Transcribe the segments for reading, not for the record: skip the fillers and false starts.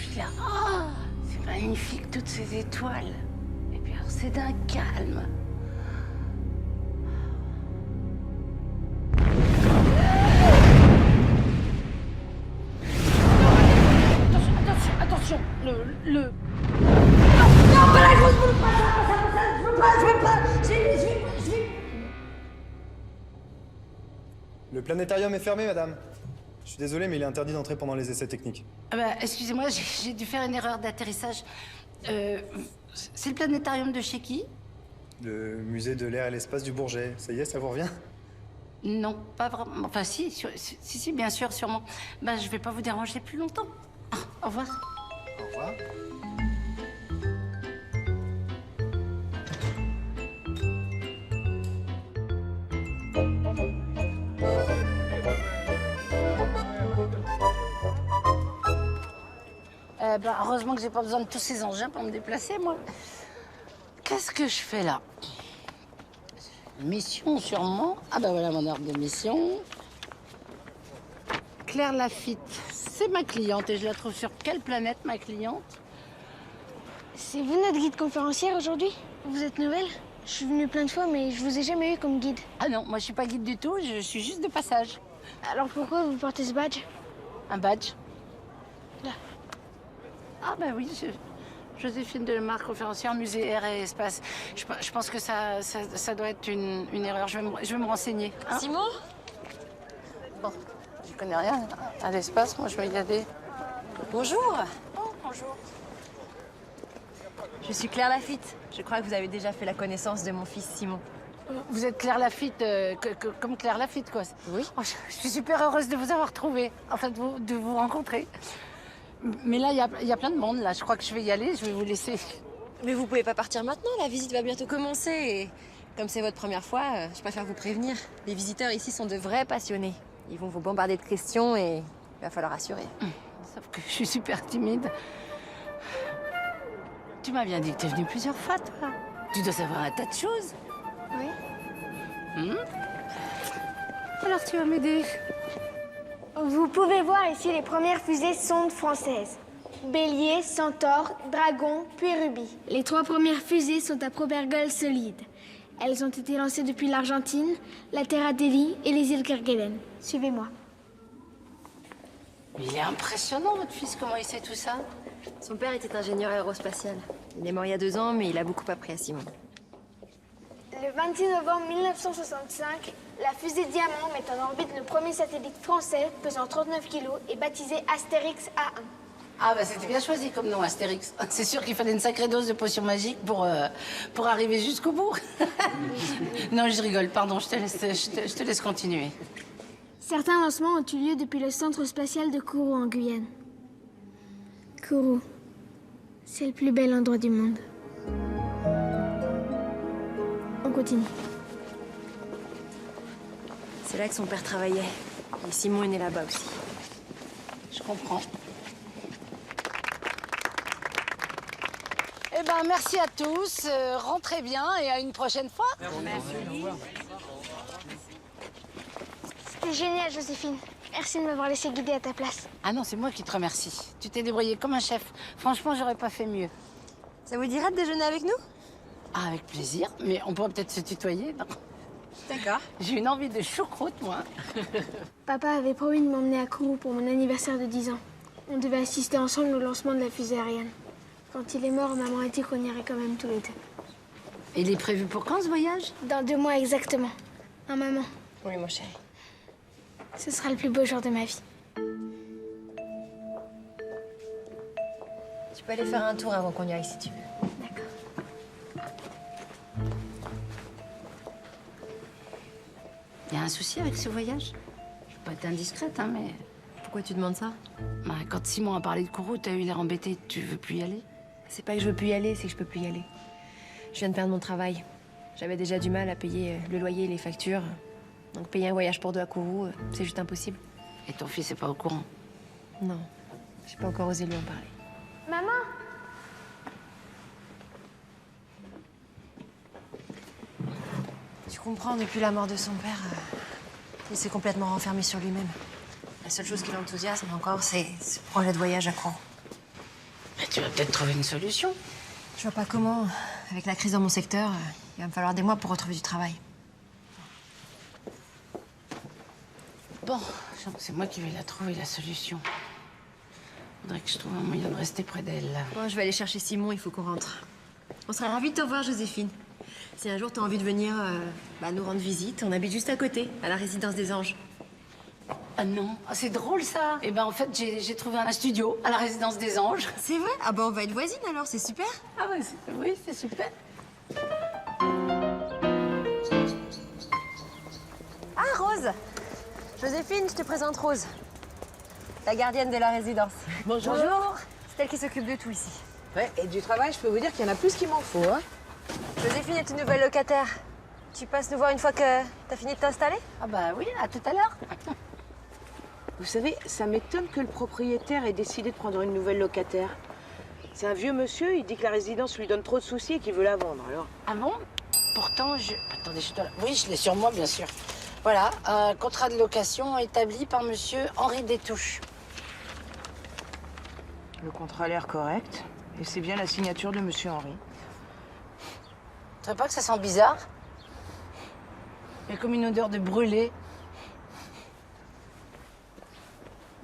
suis là, oh, c'est magnifique, toutes ces étoiles. Et puis alors, c'est d'un calme. Attention, le... Non, pas la grosse boule, je veux pas, je vais... Le planétarium est fermé, madame. Je suis désolé, mais il est interdit d'entrer pendant les essais techniques. Ah bah, excusez-moi, j'ai dû faire une erreur d'atterrissage. C'est le planétarium de chez qui? Le musée de l'air et l'espace du Bourget. Ça y est, ça vous revient? Non, pas vraiment. Enfin, si, bien sûr, sûrement. Bah, je vais pas vous déranger plus longtemps. Ah, au revoir. Au revoir. Bah, heureusement que j'ai pas besoin de tous ces engins pour me déplacer, moi. Qu'est-ce que je fais là? Mission, sûrement. Ah bah voilà mon ordre de mission. Claire Lafitte, c'est ma cliente et je la trouve sur quelle planète, ma cliente? C'est vous notre guide conférencière aujourd'hui? Vous êtes nouvelle? Je suis venue plein de fois, mais je vous ai jamais eu comme guide. Ah non, moi je suis pas guide du tout, je suis juste de passage. Alors pourquoi vous portez ce badge? Un badge? Là. Ah bah oui, Joséphine Delemare, conférencière, musée air et espace. Je pense que ça doit être une erreur. Je vais me renseigner. Hein? Simon? Bon, je connais rien à l'espace, moi je vais y aller. Bonjour. Oh, bonjour. Je suis Claire Lafitte. Je crois que vous avez déjà fait la connaissance de mon fils Simon. Vous êtes Claire Lafitte, comme Claire Lafitte, quoi. Oui. Oh, je suis super heureuse de vous avoir trouvé, enfin de vous rencontrer. Mais là, il y a plein de monde, là. Je crois que je vais y aller, je vais vous laisser. Mais vous pouvez pas partir maintenant, la visite va bientôt commencer. Et comme c'est votre première fois, je préfère vous prévenir. Les visiteurs ici sont de vrais passionnés. Ils vont vous bombarder de questions et il va falloir assurer. Sauf que je suis super timide. Tu m'as bien dit que tu es venue plusieurs fois, toi. Tu dois savoir un tas de choses. Oui. Alors tu vas m'aider. Vous pouvez voir ici les premières fusées sondes françaises. Bélier, Centaure, Dragon, puis Rubis. Les 3 premières fusées sont à probergol solide. Elles ont été lancées depuis l'Argentine, la Terra Delhi et les îles Kerguelen. Suivez-moi. Il est impressionnant, votre fils, comment il sait tout ça. Son père était ingénieur aérospatial. Il est mort il y a 2 ans, mais il a beaucoup appris à Simon. Le 26 novembre 1965, la fusée Diamant met en orbite le premier satellite français pesant 39 kilos et baptisé Astérix A1. Ah bah c'était bien choisi comme nom, Astérix. C'est sûr qu'il fallait une sacrée dose de potion magique pour arriver jusqu'au bout. Non, je rigole, pardon, je te laisse continuer. Certains lancements ont eu lieu depuis le centre spatial de Kourou en Guyane. Kourou, c'est le plus bel endroit du monde. On continue. C'est là que son père travaillait. Et Simon est né là-bas aussi. Je comprends. Eh ben, merci à tous. Rentrez bien et à une prochaine fois. Merci. C'était génial, Joséphine. Merci de m'avoir laissé guider à ta place. Ah non, c'est moi qui te remercie. Tu t'es débrouillée comme un chef. Franchement, j'aurais pas fait mieux. Ça vous dirait de déjeuner avec nous? Ah, avec plaisir. Mais on pourrait peut-être se tutoyer, non? D'accord. J'ai une envie de choucroute, moi. Papa avait promis de m'emmener à Kourou pour mon anniversaire de 10 ans. On devait assister ensemble au lancement de la fusée Ariane. Quand il est mort, maman a dit qu'on irait quand même tous les deux. Il est prévu pour quand, ce voyage? Dans 2 mois exactement. Hein, maman? Oui, mon chéri. Ce sera le plus beau jour de ma vie. Tu peux aller faire un tour avant qu'on y aille si tu veux. D'accord. Il y a un souci avec ce voyage? Je veux pas être indiscrète, hein, mais... Pourquoi tu demandes ça? Bah, quand Simon a parlé de Kourou, t'as eu l'air embêté. Tu veux plus y aller? C'est pas que je veux plus y aller, c'est que je peux plus y aller. Je viens de perdre mon travail. J'avais déjà du mal à payer le loyer et les factures. Donc payer un voyage pour 2 à Kourou, c'est juste impossible. Et ton fils est pas au courant? Non, j'ai pas encore osé lui en parler. Maman? Tu comprends, depuis la mort de son père, il s'est complètement renfermé sur lui-même. La seule chose qui l'enthousiasme encore, c'est ce projet de voyage à Kourou. Bah, tu vas peut-être trouver une solution. Je vois pas comment. Avec la crise dans mon secteur, il va me falloir des mois pour retrouver du travail. Bon, c'est moi qui vais la trouver, la solution. Faudrait que je trouve un moyen de rester près d'elle. Bon, je vais aller chercher Simon, il faut qu'on rentre. On sera ravis de te revoir, Joséphine. Si un jour t'as envie de venir nous rendre visite, on habite juste à côté, à la résidence des Anges. Ah non, ah, c'est drôle ça. Eh ben en fait, j'ai trouvé un studio à la résidence des Anges. C'est vrai? Ah bah on va être voisines alors, c'est super. Ah ouais, oui, c'est super. Ah, Rose! Joséphine, je te présente Rose. La gardienne de la résidence. Bonjour. Bonjour. C'est elle qui s'occupe de tout ici. Ouais, et du travail, je peux vous dire qu'il y en a plus qu'il m'en faut, hein. Joséphine est une nouvelle locataire. Tu passes nous voir une fois que t'as fini de t'installer? Ah bah oui, à tout à l'heure. Vous savez, ça m'étonne que le propriétaire ait décidé de prendre une nouvelle locataire. C'est un vieux monsieur, il dit que la résidence lui donne trop de soucis et qu'il veut la vendre, alors. Ah bon? Pourtant, Attendez, je dois... Oui, je l'ai sur moi, bien sûr. Voilà, un contrat de location établi par monsieur Henri Détouche. Le contrat a l'air correct, et c'est bien la signature de monsieur Henri. Tu trouves pas que ça sent bizarre? Il y a comme une odeur de brûlé.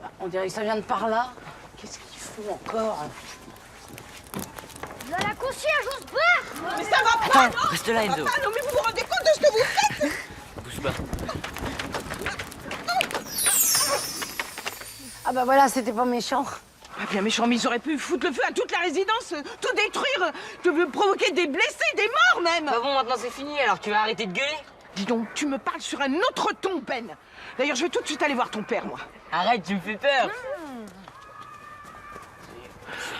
Bah, on dirait que ça vient de par là. Qu'est-ce qu'il fout encore? Dans la concierge, on se barre! Mais ça va pas, Attends, reste là, Enzo. non, mais vous vous rendez compte de ce que vous faites? Bouge pas. Ah bah voilà, c'était pas méchant. Ah bien méchant, mais ils auraient pu foutre le feu à toute la résidence, tout détruire, provoquer des blessés, des morts même. Bah bon, maintenant c'est fini, alors tu vas arrêter de gueuler? Dis donc, tu me parles sur un autre ton, Ben. D'ailleurs, je vais tout de suite aller voir ton père, moi. Arrête, tu me fais peur.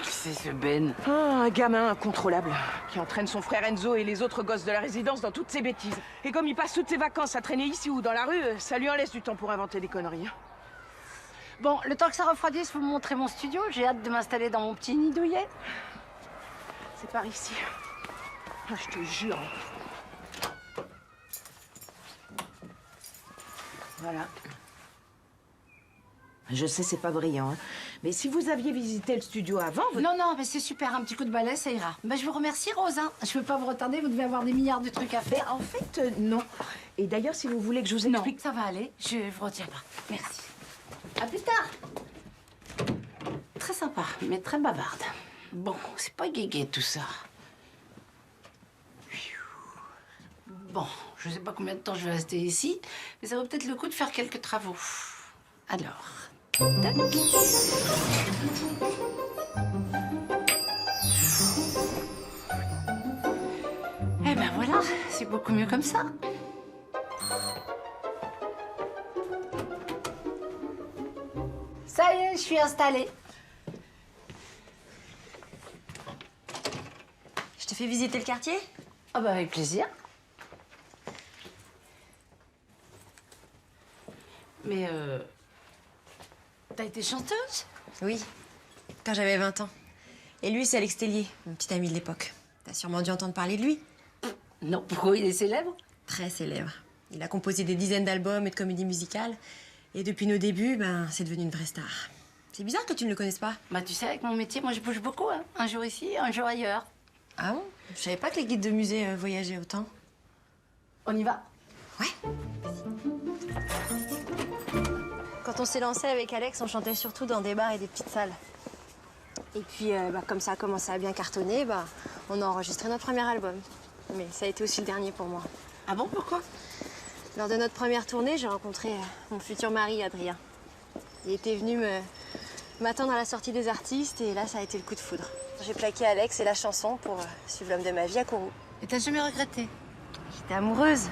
Qui c'est ce Ben? Ah, un gamin incontrôlable qui entraîne son frère Enzo et les autres gosses de la résidence dans toutes ses bêtises. Et comme il passe toutes ses vacances à traîner ici ou dans la rue, ça lui en laisse du temps pour inventer des conneries. Bon, le temps que ça refroidisse, vous me montrez mon studio. J'ai hâte de m'installer dans mon petit nid douillet. C'est par ici. Ah, je te jure. Voilà. Je sais, c'est pas brillant, hein. Mais si vous aviez visité le studio avant... Non, non, mais c'est super, un petit coup de balai, ça ira. Bah, je vous remercie, Rose. Hein. Je peux pas vous retarder, vous devez avoir des milliards de trucs à faire. En fait, non. Et d'ailleurs, si vous voulez que je vous Non, explique... ça va aller, je vous retiens pas. Merci. À plus tard. Très sympa, mais très bavarde. Bon, c'est pas guégué tout ça. Bon, je sais pas combien de temps je vais rester ici, mais ça vaut peut-être le coup de faire quelques travaux. Alors, tac. Eh ben voilà, c'est beaucoup mieux comme ça. Ça y est, je suis installée. Je te fais visiter le quartier? Ah bah avec plaisir. Mais t'as été chanteuse? Oui, quand j'avais 20 ans. Et lui, c'est Alex Tellier, mon petit ami de l'époque. T'as sûrement dû entendre parler de lui. Non, pourquoi il est célèbre? Très célèbre. Il a composé des dizaines d'albums et de comédies musicales. Et depuis nos débuts, c'est devenu une vraie star. C'est bizarre que tu ne le connaisses pas. Bah tu sais, avec mon métier, moi je bouge beaucoup. Hein. Un jour ici, un jour ailleurs. Ah bon? Je savais pas que les guides de musée voyageaient autant. On y va? Ouais. Quand on s'est lancé avec Alex, on chantait surtout dans des bars et des petites salles. Et puis, comme ça a commencé à bien cartonner, on a enregistré notre premier album. Mais ça a été aussi le dernier pour moi. Ah bon, pourquoi? Lors de notre première tournée, j'ai rencontré mon futur mari, Adrien. Il était venu m'attendre à la sortie des artistes et là, ça a été le coup de foudre. J'ai plaqué Alex et la chanson pour suivre l'homme de ma vie à Kourou. Et t'as jamais regretté? J'étais amoureuse.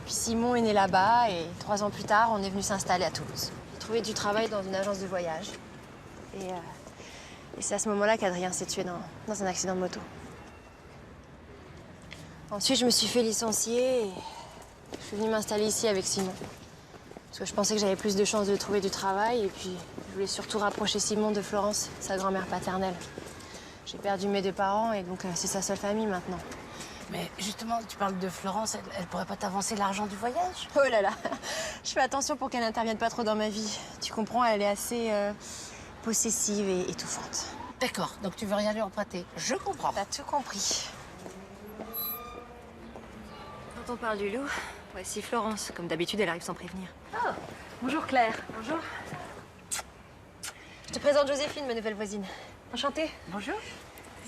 Puis Simon est né là-bas et 3 ans plus tard, on est venu s'installer à Toulouse. J'ai trouvé du travail dans une agence de voyage. Et c'est à ce moment-là qu'Adrien s'est tué dans un accident de moto. Ensuite, je me suis fait licencier et je suis venue m'installer ici avec Simon. Parce que je pensais que j'avais plus de chances de trouver du travail et puis je voulais surtout rapprocher Simon de Florence, sa grand-mère paternelle. J'ai perdu mes 2 parents et donc c'est sa seule famille maintenant. Mais justement, tu parles de Florence, elle pourrait pas t'avancer l'argent du voyage? Oh là là, je fais attention pour qu'elle n'intervienne pas trop dans ma vie. Tu comprends, elle est assez possessive et étouffante. D'accord, donc tu veux rien lui emprunter. Je comprends. T'as tout compris. Quand on parle du loup, voici Florence. Comme d'habitude, elle arrive sans prévenir. Oh, bonjour Claire. Bonjour. Je te présente Joséphine, ma nouvelle voisine. Enchantée. Bonjour.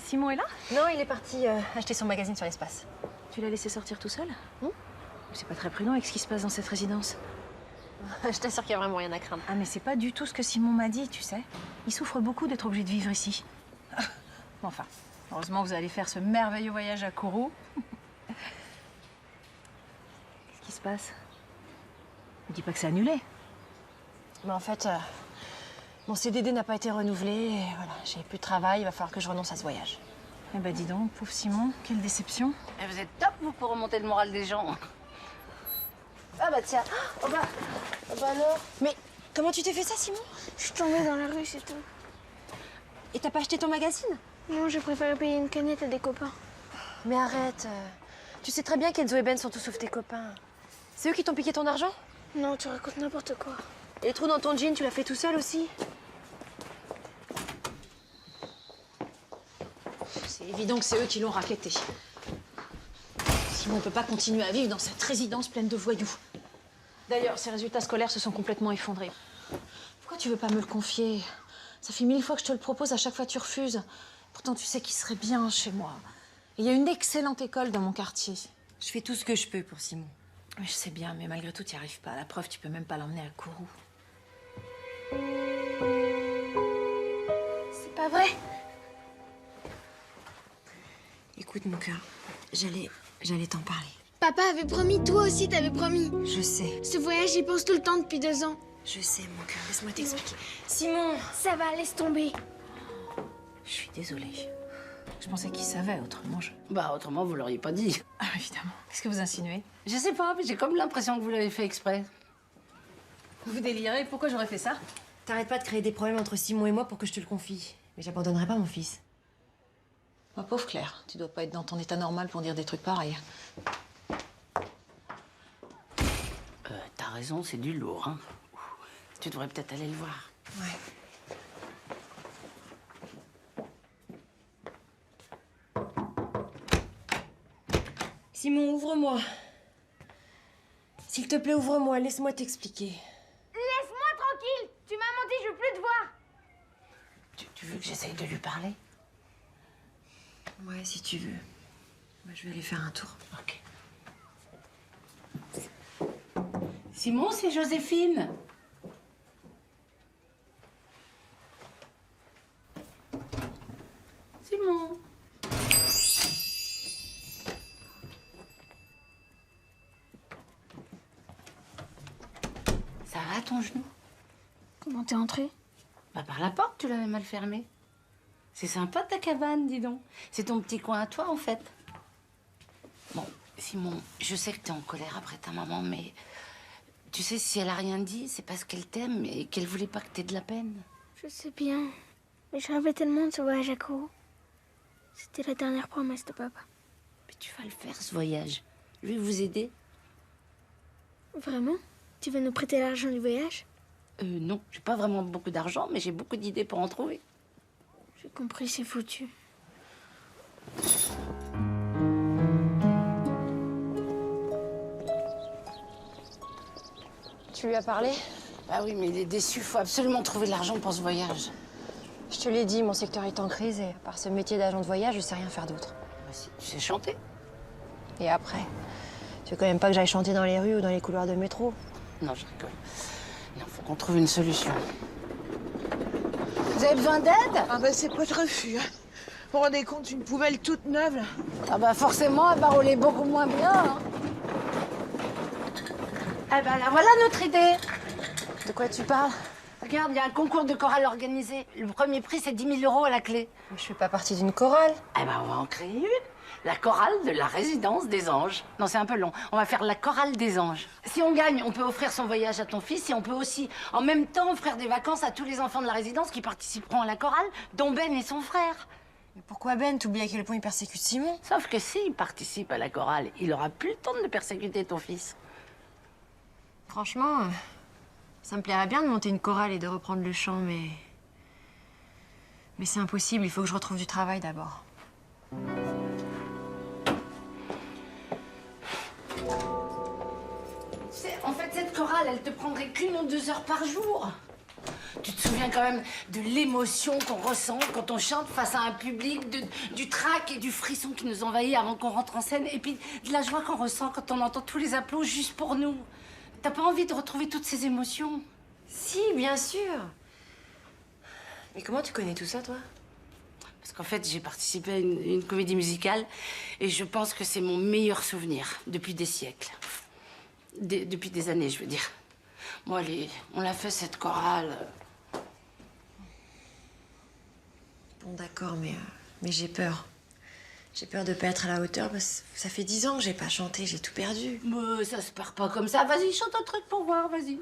Simon est là? Non, il est parti acheter son magazine sur l'espace. Tu l'as laissé sortir tout seul? C'est pas très prudent avec ce qui se passe dans cette résidence. Je t'assure qu'il y a vraiment rien à craindre. Ah mais c'est pas du tout ce que Simon m'a dit, tu sais. Il souffre beaucoup d'être obligé de vivre ici. Bon, enfin, heureusement vous allez faire ce merveilleux voyage à Kourou. Qu'est-ce qui se passe? Ne dis pas que c'est annulé. Mais en fait, mon CDD n'a pas été renouvelé et voilà, j'ai plus de travail, il va falloir que je renonce à ce voyage. Eh ben dis donc, pauvre Simon, quelle déception. Et vous êtes top, vous, pour remonter le moral des gens. Ah bah tiens. Oh bah alors. Mais comment tu t'es fait ça, Simon? Je suis tombée dans la rue, c'est tout. Et t'as pas acheté ton magazine? Non, j'ai préféré payer une canette à des copains. Mais arrête, tu sais très bien qu'Enzo et Ben sont tous sauf tes copains. C'est eux qui t'ont piqué ton argent? Non, tu racontes n'importe quoi. Et les trous dans ton jean, tu l'as fait tout seul aussi? C'est évident que c'est eux qui l'ont racketté. Simon ne peut pas continuer à vivre dans cette résidence pleine de voyous. D'ailleurs, ses résultats scolaires se sont complètement effondrés. Pourquoi tu veux pas me le confier? Ça fait 1000 fois que je te le propose, à chaque fois tu refuses. Pourtant, tu sais qu'il serait bien chez moi. Et il y a une excellente école dans mon quartier. Je fais tout ce que je peux pour Simon. Mais je sais bien, mais malgré tout, tu n'y arrives pas. La preuve, tu peux même pas l'emmener à Kourou. C'est pas vrai? Écoute, mon cœur, j'allais t'en parler. Papa avait promis, toi aussi t'avais promis. Je sais, Ce voyage, j'y pense tout le temps depuis 2 ans. je sais, mon cœur. Laisse-moi t'expliquer. Simon! Ça va, laisse tomber. Je suis désolée. Je pensais qu'il savait, autrement je... Bah autrement, vous l'auriez pas dit. Ah, évidemment. Qu'est-ce que vous insinuez? Je sais pas, mais j'ai comme l'impression que vous l'avez fait exprès. Vous délirez? Pourquoi j'aurais fait ça? T'arrêtes pas de créer des problèmes entre Simon et moi pour que je te le confie. Mais j'abandonnerai pas mon fils. Ma pauvre Claire, tu dois pas être dans ton état normal pour dire des trucs pareils. T'as raison, c'est du lourd, hein. Tu devrais peut-être aller le voir. Ouais. Simon, ouvre-moi. S'il te plaît, ouvre-moi. Laisse-moi t'expliquer. Laisse-moi tranquille. Tu m'as menti, je veux plus te voir. Tu veux que j'essaye de lui parler? Ouais, si tu veux. Moi, je vais aller faire un tour. Ok. Simon, c'est Joséphine. Simon. Ça va ton genou? Comment t'es entrée? Bah par la porte, tu l'avais mal fermée. C'est sympa ta cabane, dis donc. C'est ton petit coin à toi, en fait. Bon, Simon, je sais que t'es en colère après ta maman, mais... Tu sais, si elle a rien dit, c'est parce qu'elle t'aime et qu'elle voulait pas que t'aies de la peine. Je sais bien. Mais je rêvais tellement de ce voyage à Kourou. C'était la dernière promesse de papa. Mais tu vas le faire, ce voyage. Je vais vous aider. Vraiment? Tu vas nous prêter l'argent du voyage? Non, j'ai pas vraiment beaucoup d'argent, mais j'ai beaucoup d'idées pour en trouver. J'ai compris, c'est foutu. Tu lui as parlé? Bah oui, mais il est déçu. Faut absolument trouver de l'argent pour ce voyage. Je te l'ai dit, mon secteur est en crise et à part ce métier d'agent de voyage, je sais rien faire d'autre. Bah si, tu sais chanter. Et après? Tu veux quand même pas que j'aille chanter dans les rues ou dans les couloirs de métro? Non, je rigole. Non, faut qu'on trouve une solution. Vous avez besoin d'aide? Ah ben c'est pas de refus. Hein. Vous vous rendez compte, une poubelle toute neuve là? Ah bah forcément, elle va rouler beaucoup moins bien. Hein. Eh ben là, voilà notre idée. De quoi tu parles? Regarde, il y a un concours de chorale organisé. Le premier prix, c'est 10 000 € à la clé. Mais je fais pas partie d'une chorale. Eh ben, on va en créer une. La chorale de la résidence des anges. Non, c'est un peu long. On va faire la chorale des anges. Si on gagne, on peut offrir son voyage à ton fils et on peut aussi, en même temps, offrir des vacances à tous les enfants de la résidence qui participeront à la chorale, dont Ben et son frère. Mais pourquoi Ben? T'oublies à quel point il persécute Simon? Sauf que s'il participe à la chorale, il aura plus le temps de persécuter ton fils. Franchement, ça me plairait bien de monter une chorale et de reprendre le chant, mais Mais c'est impossible, il faut que je retrouve du travail d'abord. En fait, cette chorale, elle te prendrait qu'1 ou 2 heures par jour. Tu te souviens quand même de l'émotion qu'on ressent quand on chante face à un public, du trac et du frisson qui nous envahit avant qu'on rentre en scène, et puis de la joie qu'on ressent quand on entend tous les applaudissements juste pour nous. T'as pas envie de retrouver toutes ces émotions? Si, bien sûr. Mais comment tu connais tout ça, toi? Parce qu'en fait, j'ai participé à une comédie musicale et je pense que c'est mon meilleur souvenir depuis des siècles. Depuis des années, je veux dire. Bon, allez, on l'a fait, cette chorale. Bon, d'accord, mais j'ai peur. J'ai peur de pas être à la hauteur parce que ça fait 10 ans que j'ai pas chanté, j'ai tout perdu. Mais ça se perd pas comme ça. Vas-y, chante un truc pour voir, vas-y.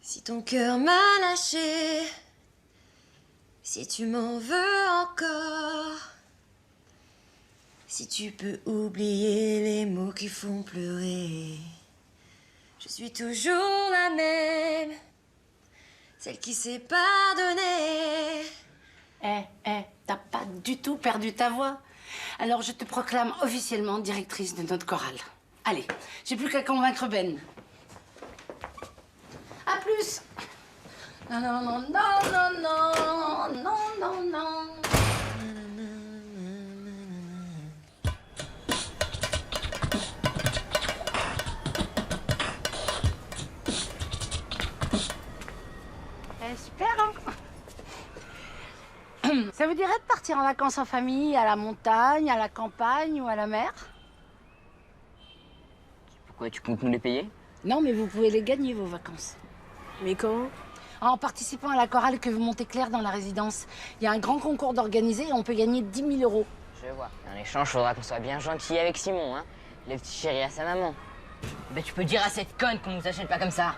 Si ton cœur m'a lâché, si tu m'en veux encore, si tu peux oublier les mots qui font pleurer, je suis toujours la même, celle qui s'est pardonnée. T'as pas du tout perdu ta voix. Alors je te proclame officiellement directrice de notre chorale. Allez, j'ai plus qu'à convaincre Ben. À plus. Non, non, non, non, non, non, non, non, non. Super, hein? Ça vous dirait de partir en vacances en famille, à la montagne, à la campagne ou à la mer? Pourquoi tu comptes nous les payer? Non, mais vous pouvez les gagner, vos vacances. Mais comment? En participant à la chorale que vous montez Claire dans la résidence. Il y a un grand concours d'organiser et on peut gagner 10 000 €. Je vois. En échange, faudra qu'on soit bien gentil avec Simon, hein. Le petit chéri à sa maman. Ben, tu peux dire à cette conne qu'on nous achète pas comme ça.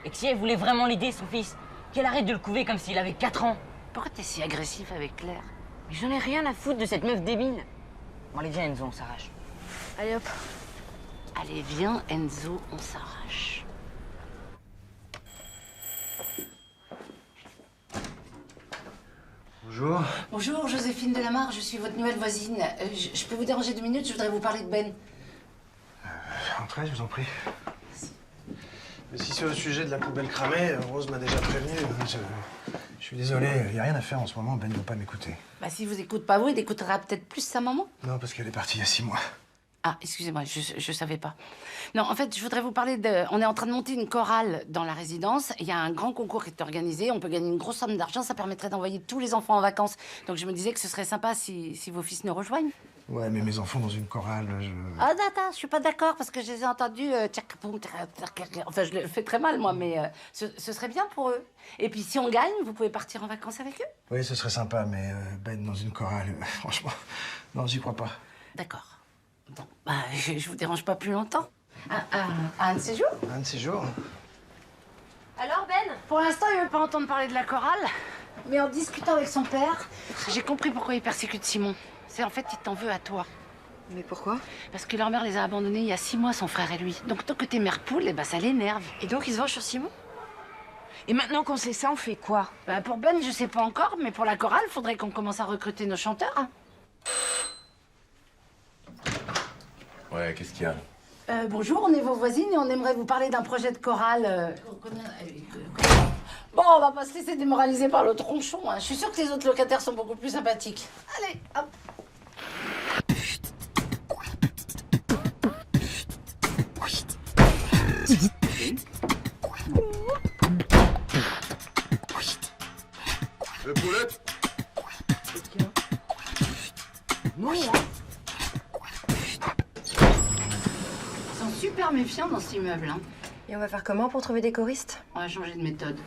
Et que si elle voulait vraiment l'aider, son fils, qu'elle arrête de le couver comme s'il avait 4 ans. Pourquoi t'es si agressif avec Claire? Mais j'en ai rien à foutre de cette meuf débile. Bon, allez, viens, Enzo, on s'arrache. Allez, hop. Allez, viens, Enzo, on s'arrache. Bonjour. Bonjour, Joséphine Delamarre, je suis votre nouvelle voisine. Je peux vous déranger 2 minutes, je voudrais vous parler de Ben. Entrez, je vous en prie. Mais si c'est au sujet de la poubelle cramée, Rose m'a déjà prévenu. Je suis désolé, il n'y a rien à faire en ce moment, Ben ne veut pas m'écouter. Bah, s'il vous écoute pas vous, il écoutera peut-être plus sa maman. Non, parce qu'elle est partie il y a 6 mois. Ah, excusez-moi, je savais pas. Non, en fait, je voudrais vous parler de... On est en train de monter une chorale dans la résidence. Il y a un grand concours qui est organisé. On peut gagner une grosse somme d'argent. Ça permettrait d'envoyer tous les enfants en vacances. Donc, je me disais que ce serait sympa si vos fils nous rejoignent. Ouais, mais mes enfants dans une chorale, Ah, attends, je suis pas d'accord parce que je les ai entendus... Enfin, je le fais très mal, moi, mais ce serait bien pour eux. Et puis, si on gagne, vous pouvez partir en vacances avec eux. Oui, ce serait sympa, mais Ben dans une chorale, franchement, non, j'y crois pas. D'accord. Bon, bah, je vous dérange pas plus longtemps. Un de ces jours? Un de ces jours. Alors, Ben? Pour l'instant, il veut pas entendre parler de la chorale. Mais en discutant avec son père, j'ai compris pourquoi il persécute Simon. C'est en fait, il t'en veut à toi. Mais pourquoi? Parce que leur mère les a abandonnés il y a 6 mois, son frère et lui. Donc, tant que t'es mère poule, eh ben, ça l'énerve. Et donc, il se venge sur Simon? Et maintenant qu'on sait ça, on fait quoi? Bah, pour Ben, je sais pas encore, mais pour la chorale, faudrait qu'on commence à recruter nos chanteurs. Hein. Ouais, qu'est-ce qu'il y a? Bonjour, on est vos voisines et on aimerait vous parler d'un projet de chorale. Bon, on va pas se laisser démoraliser par le tronchon. Hein. Je suis sûre que les autres locataires sont beaucoup plus sympathiques. Allez, hop. Paulette? Non, hein. Ils sont super méfiants dans cet immeuble. Hein. Et on va faire comment pour trouver des choristes? On va changer de méthode.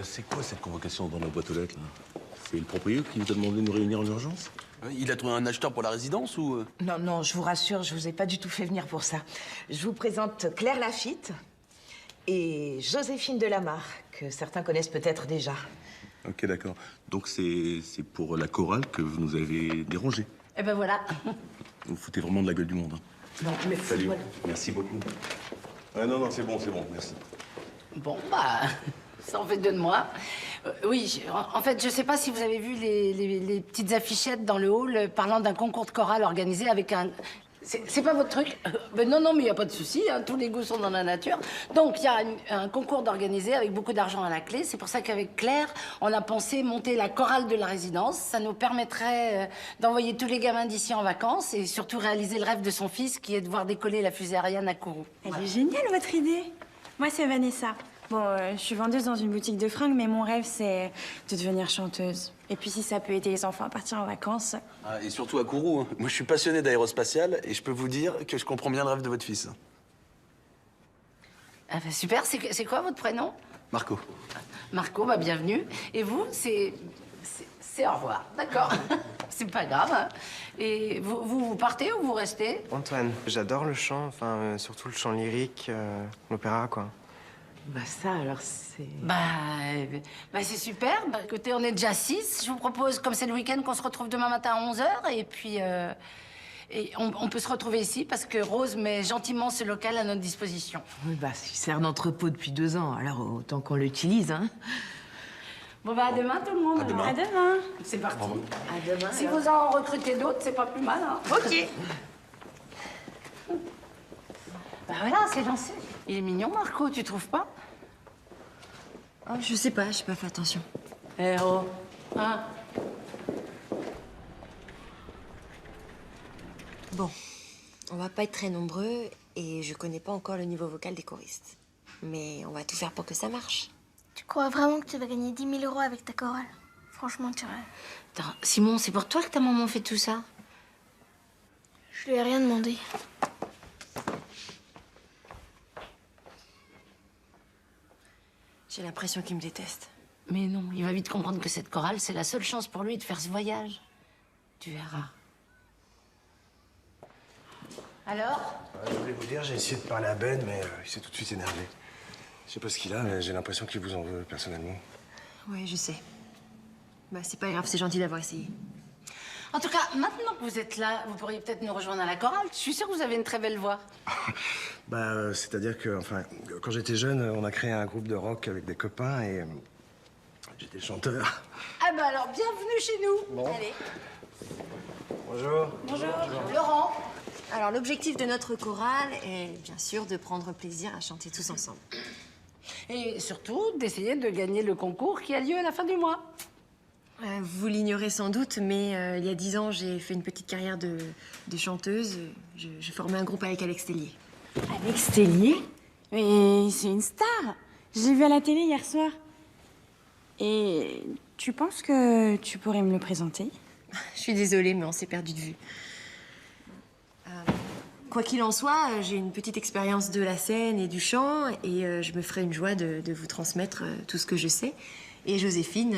C'est quoi cette convocation dans la boîte aux lettres, là? C'est le propriétaire qui vous a demandé de nous réunir en urgence? Il a trouvé un acheteur pour la résidence ou... Non, non, je vous rassure, je vous ai pas du tout fait venir pour ça. Je vous présente Claire Lafitte et Joséphine Delamarre, que certains connaissent peut-être déjà. Ok, d'accord. Donc c'est pour la chorale que vous nous avez dérangé. Eh ben voilà. Vous foutez vraiment de la gueule du monde. Hein. Non, mais Salut. voilà. Merci beaucoup. Non, c'est bon, merci. Bon, bah, ça en fait deux de moi. Oui, en fait, je sais pas si vous avez vu les petites affichettes dans le hall parlant d'un concours de chorale organisé avec un... C'est pas votre truc? Ben non, mais il n'y a pas de souci, hein, tous les goûts sont dans la nature. Donc, il y a un concours d'organiser avec beaucoup d'argent à la clé. C'est pour ça qu'avec Claire, on a pensé monter la chorale de la résidence. Ça nous permettrait d'envoyer tous les gamins d'ici en vacances et surtout réaliser le rêve de son fils qui est de voir décoller la fusée Ariane à Kourou. Elle est géniale, votre idée. Moi, c'est Vanessa. Bon, je suis vendeuse dans une boutique de fringues, mais mon rêve, c'est de devenir chanteuse. Et puis, si ça peut aider les enfants à partir en vacances... Ah, et surtout à Kourou. Hein. Moi, je suis passionné d'aérospatial et je peux vous dire que je comprends bien le rêve de votre fils. Ah bah super, c'est quoi votre prénom? Marco. Marco, bah bienvenue. Et vous, c'est au revoir, d'accord. C'est pas grave. Hein. Et vous partez ou vous restez? Antoine, j'adore le chant, enfin, surtout le chant lyrique, l'opéra, quoi. Bah ça, alors c'est... Bah c'est super. Bah, écoutez, on est déjà 6. Je vous propose, comme c'est le week-end, qu'on se retrouve demain matin à 11h. Et puis, on peut se retrouver ici parce que Rose met gentiment ce local à notre disposition. Oui, bah, il sert d'entrepôt depuis 2 ans, alors autant qu'on l'utilise, hein. Bon, bah à demain, tout le monde. À demain. À demain. C'est parti. Bravo. À demain. Si vous en recrutez d'autres, c'est pas plus mal, hein. Ok. Bah voilà, c'est lancé. Il est mignon, Marco, tu trouves pas? Oh, je sais pas, j'ai pas fait attention. Eh oh, hein? Bon, on va pas être très nombreux et je connais pas encore le niveau vocal des choristes. Mais on va tout faire pour que ça marche. Tu crois vraiment que tu vas gagner 10 000 € avec ta chorale? Franchement, tu rêves. Attends, Simon, c'est pour toi que ta maman fait tout ça? Je lui ai rien demandé. J'ai l'impression qu'il me déteste. Mais non, il va vite comprendre que cette chorale, c'est la seule chance pour lui de faire ce voyage. Tu verras. Alors? Je voulais vous dire, j'ai essayé de parler à Ben, mais il s'est tout de suite énervé. Je sais pas ce qu'il a, mais j'ai l'impression qu'il vous en veut, personnellement. Ouais, je sais. Bah, c'est pas grave, c'est gentil d'avoir essayé. En tout cas, maintenant que vous êtes là, vous pourriez peut-être nous rejoindre à la chorale. Je suis sûre que vous avez une très belle voix. Bah, c'est-à-dire que, enfin, quand j'étais jeune, on a créé un groupe de rock avec des copains et j'étais chanteur. Ah bah alors, bienvenue chez nous. Bon. Allez. Bonjour. Bonjour. Laurent. Alors, l'objectif de notre chorale est bien sûr de prendre plaisir à chanter tous ensemble. Et surtout, d'essayer de gagner le concours qui a lieu à la fin du mois. Vous l'ignorez sans doute, mais il y a 10 ans, j'ai fait une petite carrière de chanteuse. J'ai formé un groupe avec Alex Tellier. Alex Tellier? Mais c'est une star. Je l'ai vu à la télé hier soir. Et tu penses que tu pourrais me le présenter? Je suis désolée, mais on s'est perdu de vue. Quoi qu'il en soit, j'ai une petite expérience de la scène et du chant, et je me ferai une joie de vous transmettre tout ce que je sais. Et Joséphine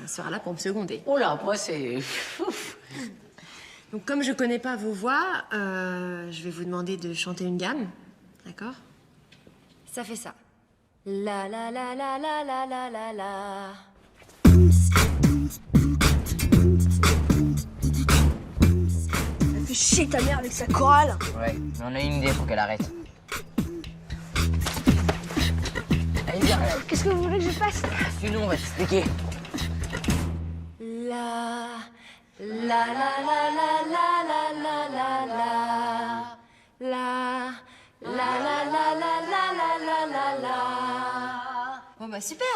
sera là pour me seconder. Oh là, moi c'est... Donc comme je connais pas vos voix, je vais vous demander de chanter une gamme, d'accord? Ça fait ça. La la la la la la la la la. Elle fait chier ta mère avec sa chorale. Ouais, mais on a une idée pour qu'elle arrête. Allez, viens. Qu'est-ce que vous voulez que je fasse? Sinon, on va t'expliquer. La la la la la la la la la la la la la la la la la. Bon bah super.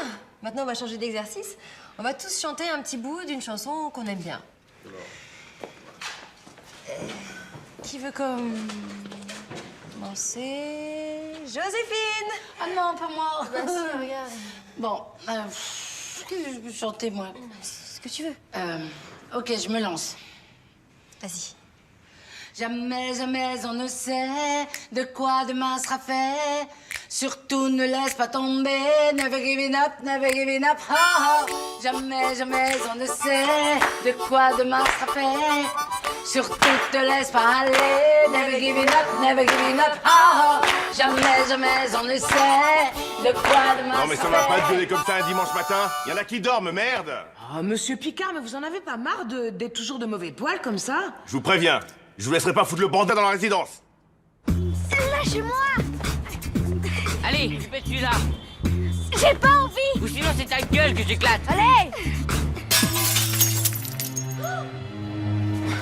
Maintenant on va changer d'exercice. On va tous chanter un petit bout d'une chanson qu'on aime bien. Qui veut commencer? Joséphine! Ah non, pas moi. Bah si, regarde. Bon, qu'est-ce que je peux chanter, moi? Ce que tu veux. Ok, je me lance. Vas-y. Jamais, jamais on ne sait de quoi demain sera fait. Surtout ne laisse pas tomber. Never giving up, never giving up. Oh, oh. Jamais, jamais on ne sait de quoi demain sera fait. Surtout te laisse pas aller. Never giving up, ah, oh. Jamais, jamais on ne sait de quoi demain. Non mais ça va pas te gueuler comme ça un dimanche matin. Y en a qui dorment, merde. Oh, monsieur Picard, mais vous en avez pas marre d'être toujours de mauvais poil comme ça? Je vous préviens, je vous laisserai pas foutre le bordel dans la résidence. Celle-là chez moi. Allez, tu fais celui-là. J'ai pas envie. Ou sinon c'est ta gueule que j'éclate. Allez.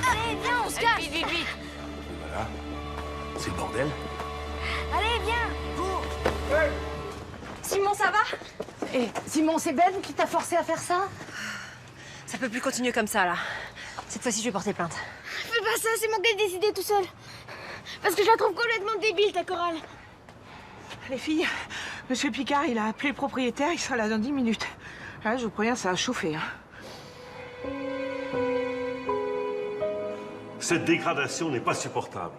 Allez, viens, on se casse. Vite, vite, vite. Voilà, c'est le bordel. Allez, viens. Simon, ça va? Et Simon, c'est Ben qui t'a forcé à faire ça? Ça peut plus continuer comme ça, là. Cette fois-ci, je vais porter plainte. Fais pas ça, c'est moi qui ai décidé tout seul. Parce que je la trouve complètement débile, ta chorale. Les filles, monsieur Picard, il a appelé le propriétaire, il sera là dans 10 minutes. Là, je vous préviens, ça a chauffé. Hein. Cette dégradation n'est pas supportable.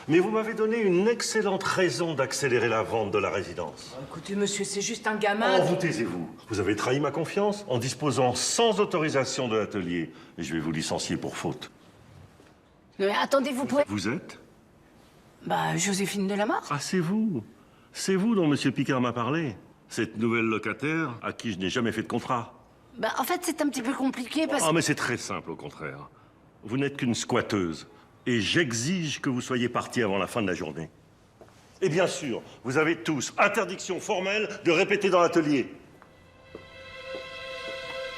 Mais vous m'avez donné une excellente raison d'accélérer la vente de la résidence. Écoutez, monsieur, c'est juste un gamin. Oh, vous taisez-vous. Vous avez trahi ma confiance en disposant sans autorisation de l'atelier. Et je vais vous licencier pour faute. Mais attendez, vous pouvez... Vous êtes? Bah, Joséphine Delamarre. Ah, c'est vous. C'est vous dont M. Picard m'a parlé. Cette nouvelle locataire à qui je n'ai jamais fait de contrat. Bah, en fait, c'est un petit peu compliqué parce que... Ah, mais c'est très simple, au contraire. Vous n'êtes qu'une squatteuse. Et j'exige que vous soyez partie avant la fin de la journée. Et bien sûr, vous avez tous interdiction formelle de répéter dans l'atelier.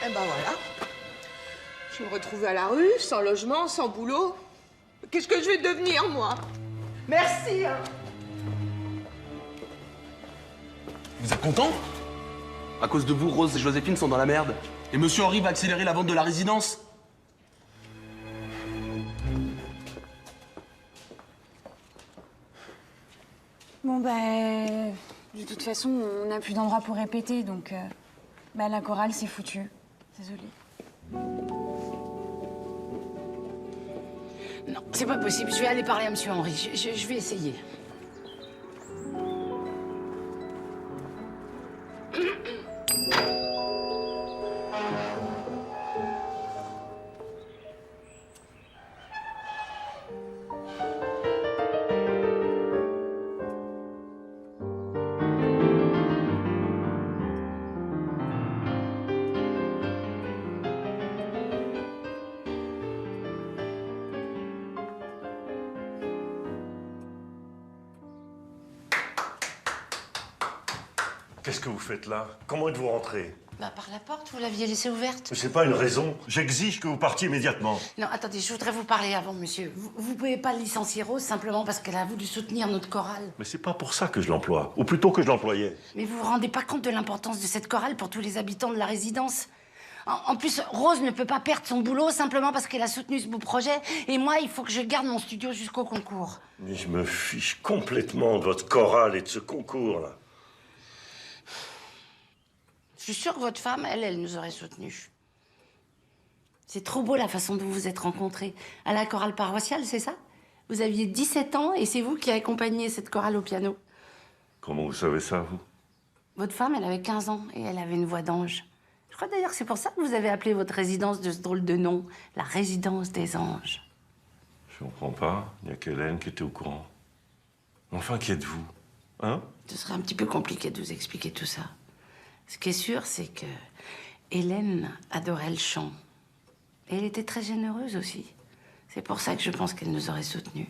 Eh ben voilà. Je vais me retrouver à la rue, sans logement, sans boulot. Qu'est-ce que je vais devenir, moi? Merci, hein. Vous êtes content? À cause de vous, Rose et Joséphine sont dans la merde. Et Monsieur Henri va accélérer la vente de la résidence. Bon, bah... De toute façon, on n'a plus d'endroit pour répéter, donc... bah, la chorale, c'est foutu. Désolée. Non, c'est pas possible. Je vais aller parler à Monsieur Henri. Je vais essayer. Qu'est-ce que vous faites là? Comment êtes-vous rentré? Bah, par la porte, vous l'aviez laissée ouverte. Mais c'est pas une raison. J'exige que vous partiez immédiatement. Non, attendez, je voudrais vous parler avant, monsieur. Vous pouvez pas licencier Rose simplement parce qu'elle a voulu soutenir notre chorale. Mais c'est pas pour ça que je l'emploie. Ou plutôt que je l'employais. Mais vous vous rendez pas compte de l'importance de cette chorale pour tous les habitants de la résidence? En plus, Rose ne peut pas perdre son boulot simplement parce qu'elle a soutenu ce beau projet. Et moi, il faut que je garde mon studio jusqu'au concours. Mais je me fiche complètement de votre chorale et de ce concours-là. Je suis sûre que votre femme, elle nous aurait soutenus. C'est trop beau la façon dont vous vous êtes rencontrés. À la chorale paroissiale, c'est ça? Vous aviez 17 ans et c'est vous qui accompagniez cette chorale au piano. Comment vous savez ça, vous? Votre femme, elle avait 15 ans et elle avait une voix d'ange. Je crois d'ailleurs que c'est pour ça que vous avez appelé votre résidence de ce drôle de nom, la résidence des anges. Je comprends pas. Il n'y a qu'Hélène qui était au courant. Enfin, qui êtes-vous? Hein? Ce serait un petit peu compliqué de vous expliquer tout ça. Ce qui est sûr, c'est que Hélène adorait le chant. Et elle était très généreuse aussi. C'est pour ça que je pense qu'elle nous aurait soutenus.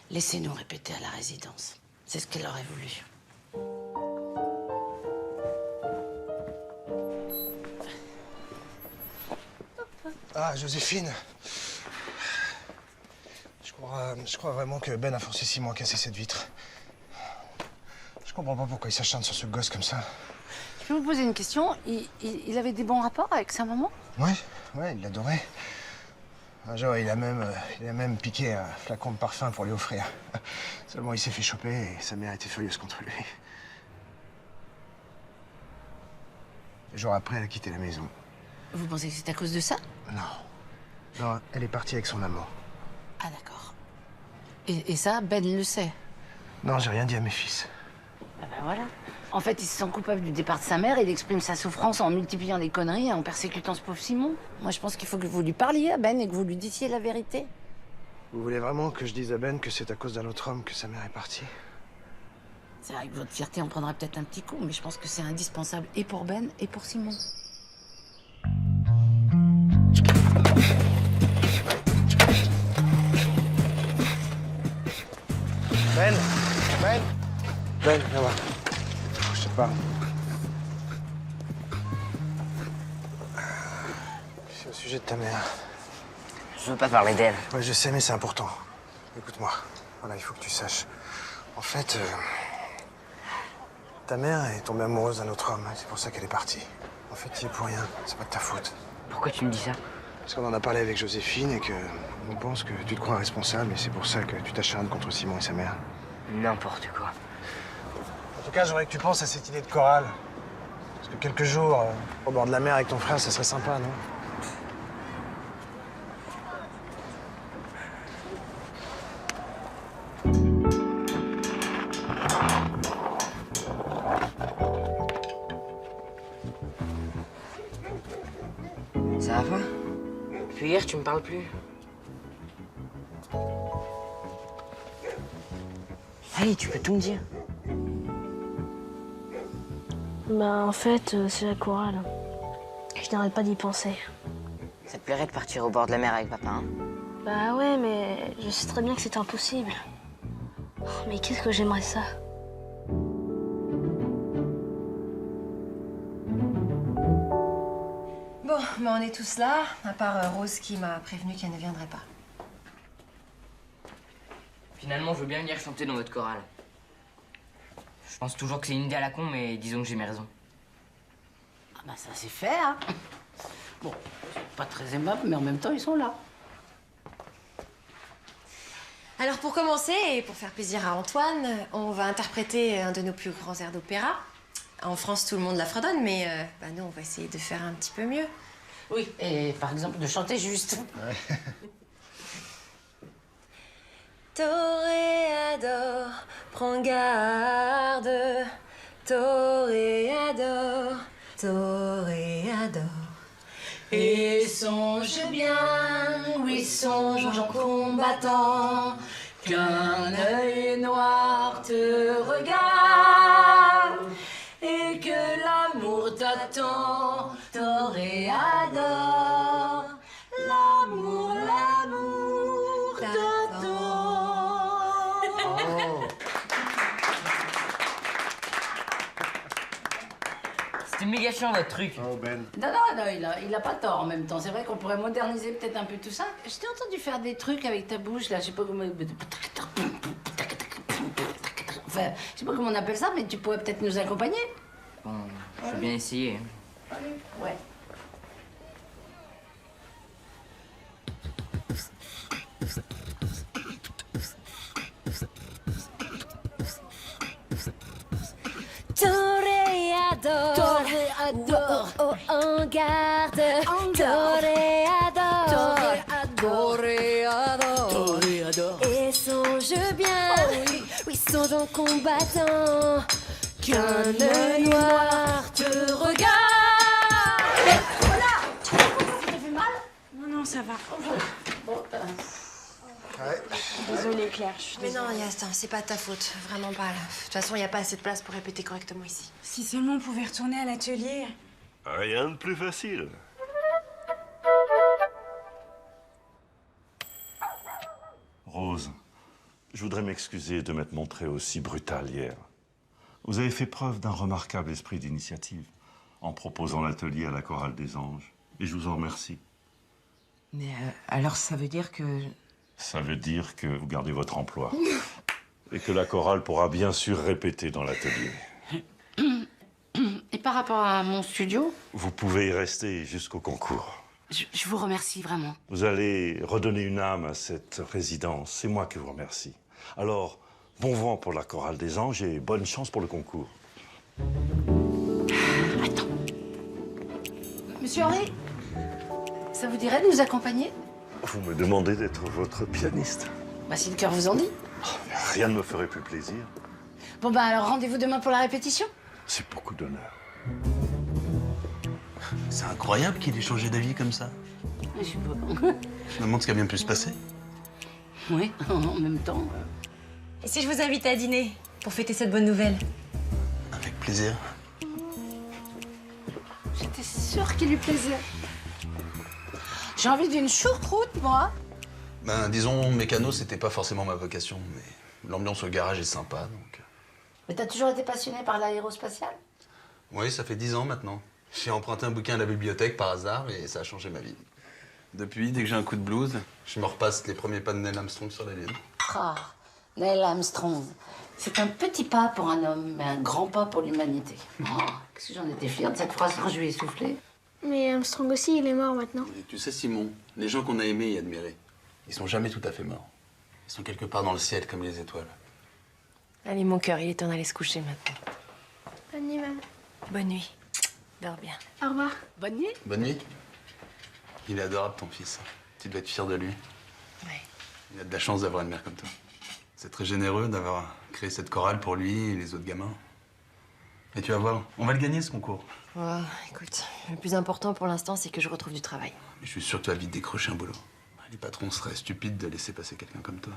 Laissez-nous répéter à la résidence. C'est ce qu'elle aurait voulu. Ah, Joséphine. Je crois vraiment que Ben a forcé Simon à casser cette vitre. Je comprends pas pourquoi il s'acharne sur ce gosse comme ça. Je peux vous poser une question? Il avait des bons rapports avec sa maman? Ouais, il l'adorait. Un jour, il a même piqué un flacon de parfum pour lui offrir. Seulement, il s'est fait choper et sa mère était furieuse contre lui. Le jour après, elle a quitté la maison. Vous pensez que c'est à cause de ça? Non, elle est partie avec son amant. Ah, d'accord. Et ça, Ben le sait? Non, j'ai rien dit à mes fils. Ah ben voilà. En fait, il se sent coupable du départ de sa mère et il exprime sa souffrance en multipliant des conneries et en persécutant ce pauvre Simon. Moi, je pense qu'il faut que vous lui parliez à Ben et que vous lui disiez la vérité. Vous voulez vraiment que je dise à Ben que c'est à cause d'un autre homme que sa mère est partie? C'est vrai que votre fierté en prendra peut-être un petit coup, mais je pense que c'est indispensable et pour Ben et pour Simon. Ben! Ben! Ben, viens voir. Je te parle. C'est au sujet de ta mère. Je veux pas parler d'elle. Ouais, je sais, mais c'est important. Écoute-moi. Voilà, il faut que tu saches. En fait, ta mère est tombée amoureuse d'un autre homme. C'est pour ça qu'elle est partie. En fait, tu y es pour rien. C'est pas de ta faute. Pourquoi tu me dis ça? Parce qu'on en a parlé avec Joséphine et que on pense que tu te crois responsable et c'est pour ça que tu t'acharnes contre Simon et sa mère. N'importe quoi. En tout cas, j'aimerais que tu penses à cette idée de chorale. Parce que quelques jours au bord de la mer avec ton frère, ça serait sympa, non? Ça va pas? Depuis hier, tu me parles plus. Allez, tu peux tout me dire. Bah en fait, c'est la chorale. Je n'arrête pas d'y penser. Ça te plairait de partir au bord de la mer avec papa, hein? Bah ouais, mais je sais très bien que c'est impossible. Oh, mais qu'est-ce que j'aimerais ça. Bon, mais on est tous là, à part Rose qui m'a prévenu qu'elle ne viendrait pas. Finalement, je veux bien venir chanter dans votre chorale. Je pense toujours que c'est une idée à la con, mais disons que j'ai mes raisons. Ah bah ça c'est fait, hein. Bon, pas très aimables, mais en même temps, ils sont là. Alors pour commencer, et pour faire plaisir à Antoine, on va interpréter un de nos plus grands airs d'opéra. En France, tout le monde la fredonne, mais bah, nous, on va essayer de faire un petit peu mieux. Oui, et par exemple de chanter juste. Ouais. Toréador, prends garde. Toréador, toréador. Et songe bien, oui, songe en combattant, qu'un œil noir te regarde et que l'amour t'attend, Toréador. L'amour, l'amour t'attend. Oh. C'était méga chiant votre truc. Oh Ben. Non, il a pas tort en même temps. C'est vrai qu'on pourrait moderniser peut-être un peu tout ça. Je t'ai entendu faire des trucs avec ta bouche, là, je sais pas comment... Enfin, je sais pas comment on appelle ça, mais tu pourrais peut-être nous accompagner. Bon, je vais bien essayer. Allez, ouais. Toréador, Toréador, oh, oh, en garde, Toréador, Toréador, Toréador. Et songe bien, oui, songe en combattant, qu'un œil noir te regarde. Voilà. Ça fait mal? Non, ça va. Bon, Ouais. Désolée, Claire, je suis Mais désolée. non, Yastin, c'est pas de ta faute. Vraiment pas, là. De toute façon, il n'y a pas assez de place pour répéter correctement ici. Si seulement on pouvait retourner à l'atelier. Rien de plus facile. Rose, je voudrais m'excuser de m'être montré aussi brutal hier. Vous avez fait preuve d'un remarquable esprit d'initiative en proposant l'atelier à la Chorale des Anges. Et je vous en remercie. Mais alors, ça veut dire que... Ça veut dire que vous gardez votre emploi. Et que la chorale pourra bien sûr répéter dans l'atelier. Et par rapport à mon studio, Vous pouvez y rester jusqu'au concours. je vous remercie vraiment. Vous allez redonner une âme à cette résidence. C'est moi qui vous remercie. Alors, bon vent pour la Chorale des Anges et bonne chance pour le concours. Attends. Monsieur Henri, ça vous dirait de nous accompagner? Vous me demandez d'être votre pianiste. Bah si le cœur vous en dit. Rien ne me ferait plus plaisir. Bon bah alors rendez-vous demain pour la répétition. C'est beaucoup d'honneur. C'est incroyable qu'il ait changé d'avis comme ça. Je sais pas. Je me demande ce qui a bien pu se passer. Oui, en même temps. Et si je vous invitais à dîner pour fêter cette bonne nouvelle? Avec plaisir. J'étais sûre qu'il lui plaisait. J'ai envie d'une choucroute, moi. Ben, disons, mécano, c'était pas forcément ma vocation, mais l'ambiance au garage est sympa, donc... Mais t'as toujours été passionné par l'aérospatiale? Oui, ça fait 10 ans maintenant. J'ai emprunté un bouquin à la bibliothèque par hasard et ça a changé ma vie. Depuis, dès que j'ai un coup de blues, je me repasse les premiers pas de Neil Armstrong sur la Lune. Ah, Neil Armstrong. C'est un petit pas pour un homme, mais un grand pas pour l'humanité. Oh, qu'est-ce que j'en étais fière de cette phrase quand je lui ai soufflé. Mais Armstrong aussi, il est mort maintenant. Et tu sais, Simon, les gens qu'on a aimés et admirés, ils sont jamais tout à fait morts. Ils sont quelque part dans le ciel comme les étoiles. Allez, mon cœur, il est temps d'aller se coucher maintenant. Bonne nuit, maman. Bonne nuit. Dors bien. Au revoir. Bonne nuit. Bonne nuit. Il est adorable, ton fils. Tu dois être fier de lui. Oui. Il a de la chance d'avoir une mère comme toi. C'est très généreux d'avoir créé cette chorale pour lui et les autres gamins. Et tu vas voir, on va le gagner, ce concours. Oh, écoute, le plus important pour l'instant, c'est que je retrouve du travail. Mais je suis sûr que tu vas vite décrocher un boulot. Les patrons seraient stupides de laisser passer quelqu'un comme toi.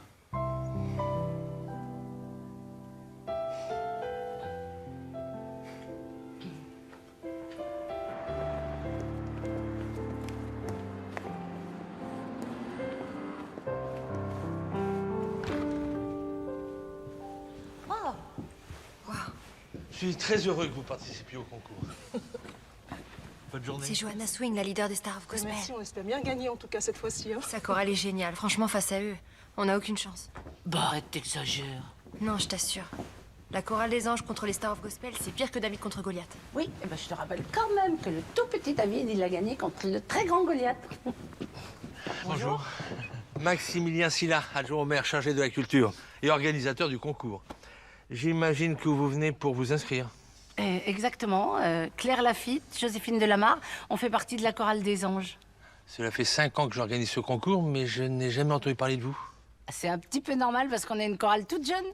Je suis très heureux que vous participiez au concours. Bonne journée. C'est Johanna Swing, la leader des Stars of Gospel. Merci, on espère bien gagner en tout cas cette fois-ci. Hein. Sa chorale est géniale. Franchement, face à eux, on n'a aucune chance. Bah, arrête, t'exagères. Non, je t'assure. La chorale des anges contre les Stars of Gospel, c'est pire que David contre Goliath. Oui, et ben je te rappelle quand même que le tout petit David, il a gagné contre le très grand Goliath. Bonjour. Maximilien Sylla, adjoint au maire chargé de la culture et organisateur du concours. J'imagine que vous venez pour vous inscrire. Exactement. Claire Lafitte, Joséphine Delamarre, on fait partie de la chorale des anges. Cela fait 5 ans que j'organise ce concours, mais je n'ai jamais entendu parler de vous. C'est un petit peu normal parce qu'on est une chorale toute jeune.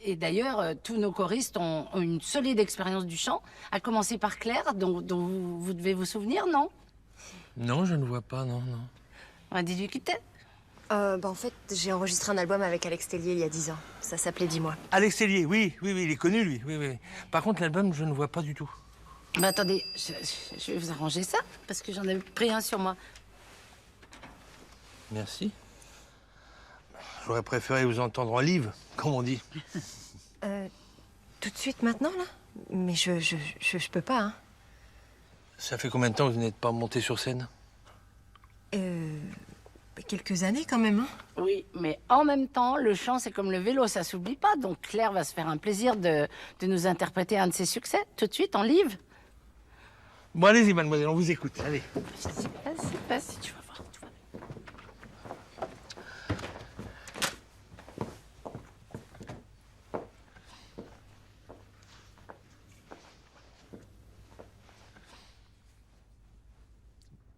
Et d'ailleurs, tous nos choristes ont une solide expérience du chant, à commencer par Claire, dont vous devez vous souvenir, non? Non, je ne vois pas, non. Dis-lui qui t'es. En fait, j'ai enregistré un album avec Alex Tellier il y a 10 ans. Ça s'appelait Dis-moi. Alex Tellier, oui, il est connu, lui. Oui. Par contre, l'album, je ne vois pas du tout. Mais attendez, je vais vous arranger ça, parce que j'en ai pris un sur moi. Merci. J'aurais préféré vous entendre en live, comme on dit. Tout de suite, maintenant, là? Mais je peux pas, hein. Ça fait combien de temps que vous n'êtes pas monté sur scène? Quelques années, quand même, hein. Oui, mais en même temps, le chant, c'est comme le vélo, ça s'oublie pas. Donc Claire va se faire un plaisir de nous interpréter un de ses succès, tout de suite, en live. Bon, allez-y, mademoiselle, on vous écoute, allez. Vas-y, tu vas voir.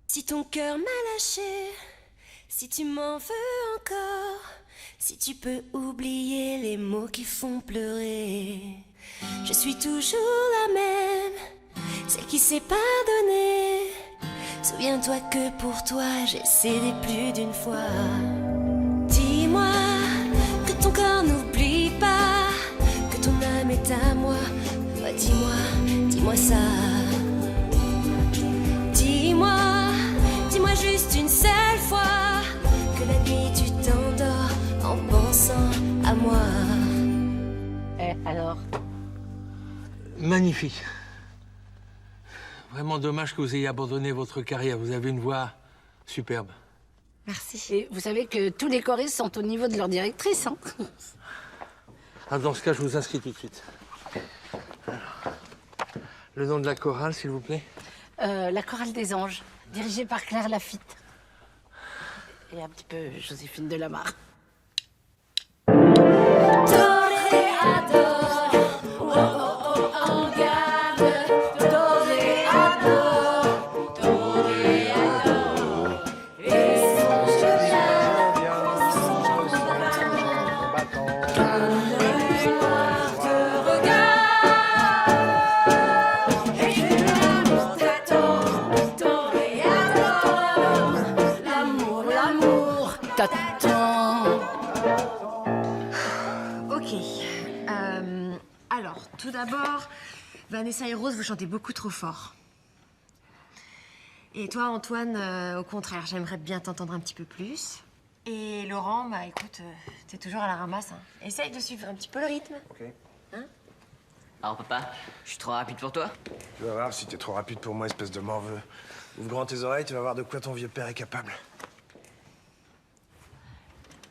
Si ton cœur m'a lâché, si tu m'en veux encore, si tu peux oublier les mots qui font pleurer, je suis toujours la même, celle qui s'est pardonnée. Souviens-toi que pour toi j'ai cédé plus d'une fois. Dis-moi que ton corps n'oublie pas, que ton âme est à moi. Ouais, dis-moi ça. Dis-moi juste une seule fois que la nuit tu t'endors en pensant à moi. Alors? Magnifique. Vraiment dommage que vous ayez abandonné votre carrière. Vous avez une voix superbe. Merci. Et vous savez que tous les choristes sont au niveau de leur directrice, hein? Alors, dans ce cas, je vous inscris tout de suite. Alors, le nom de la chorale, s'il vous plaît? La chorale des anges, dirigée par Claire Lafitte. Et un petit peu Joséphine Delamarre. t'attends. Ok. Alors, tout d'abord, Vanessa et Rose, vous chantez beaucoup trop fort. Et toi, Antoine, au contraire, j'aimerais bien t'entendre un petit peu plus. Et Laurent, bah écoute, t'es toujours à la ramasse. Hein. Essaye de suivre un petit peu le rythme. Ok. Hein? Alors papa, je suis trop rapide pour toi? Tu vas voir si t'es trop rapide pour moi, espèce de morveux. Ouvre grand tes oreilles, tu vas voir de quoi ton vieux père est capable.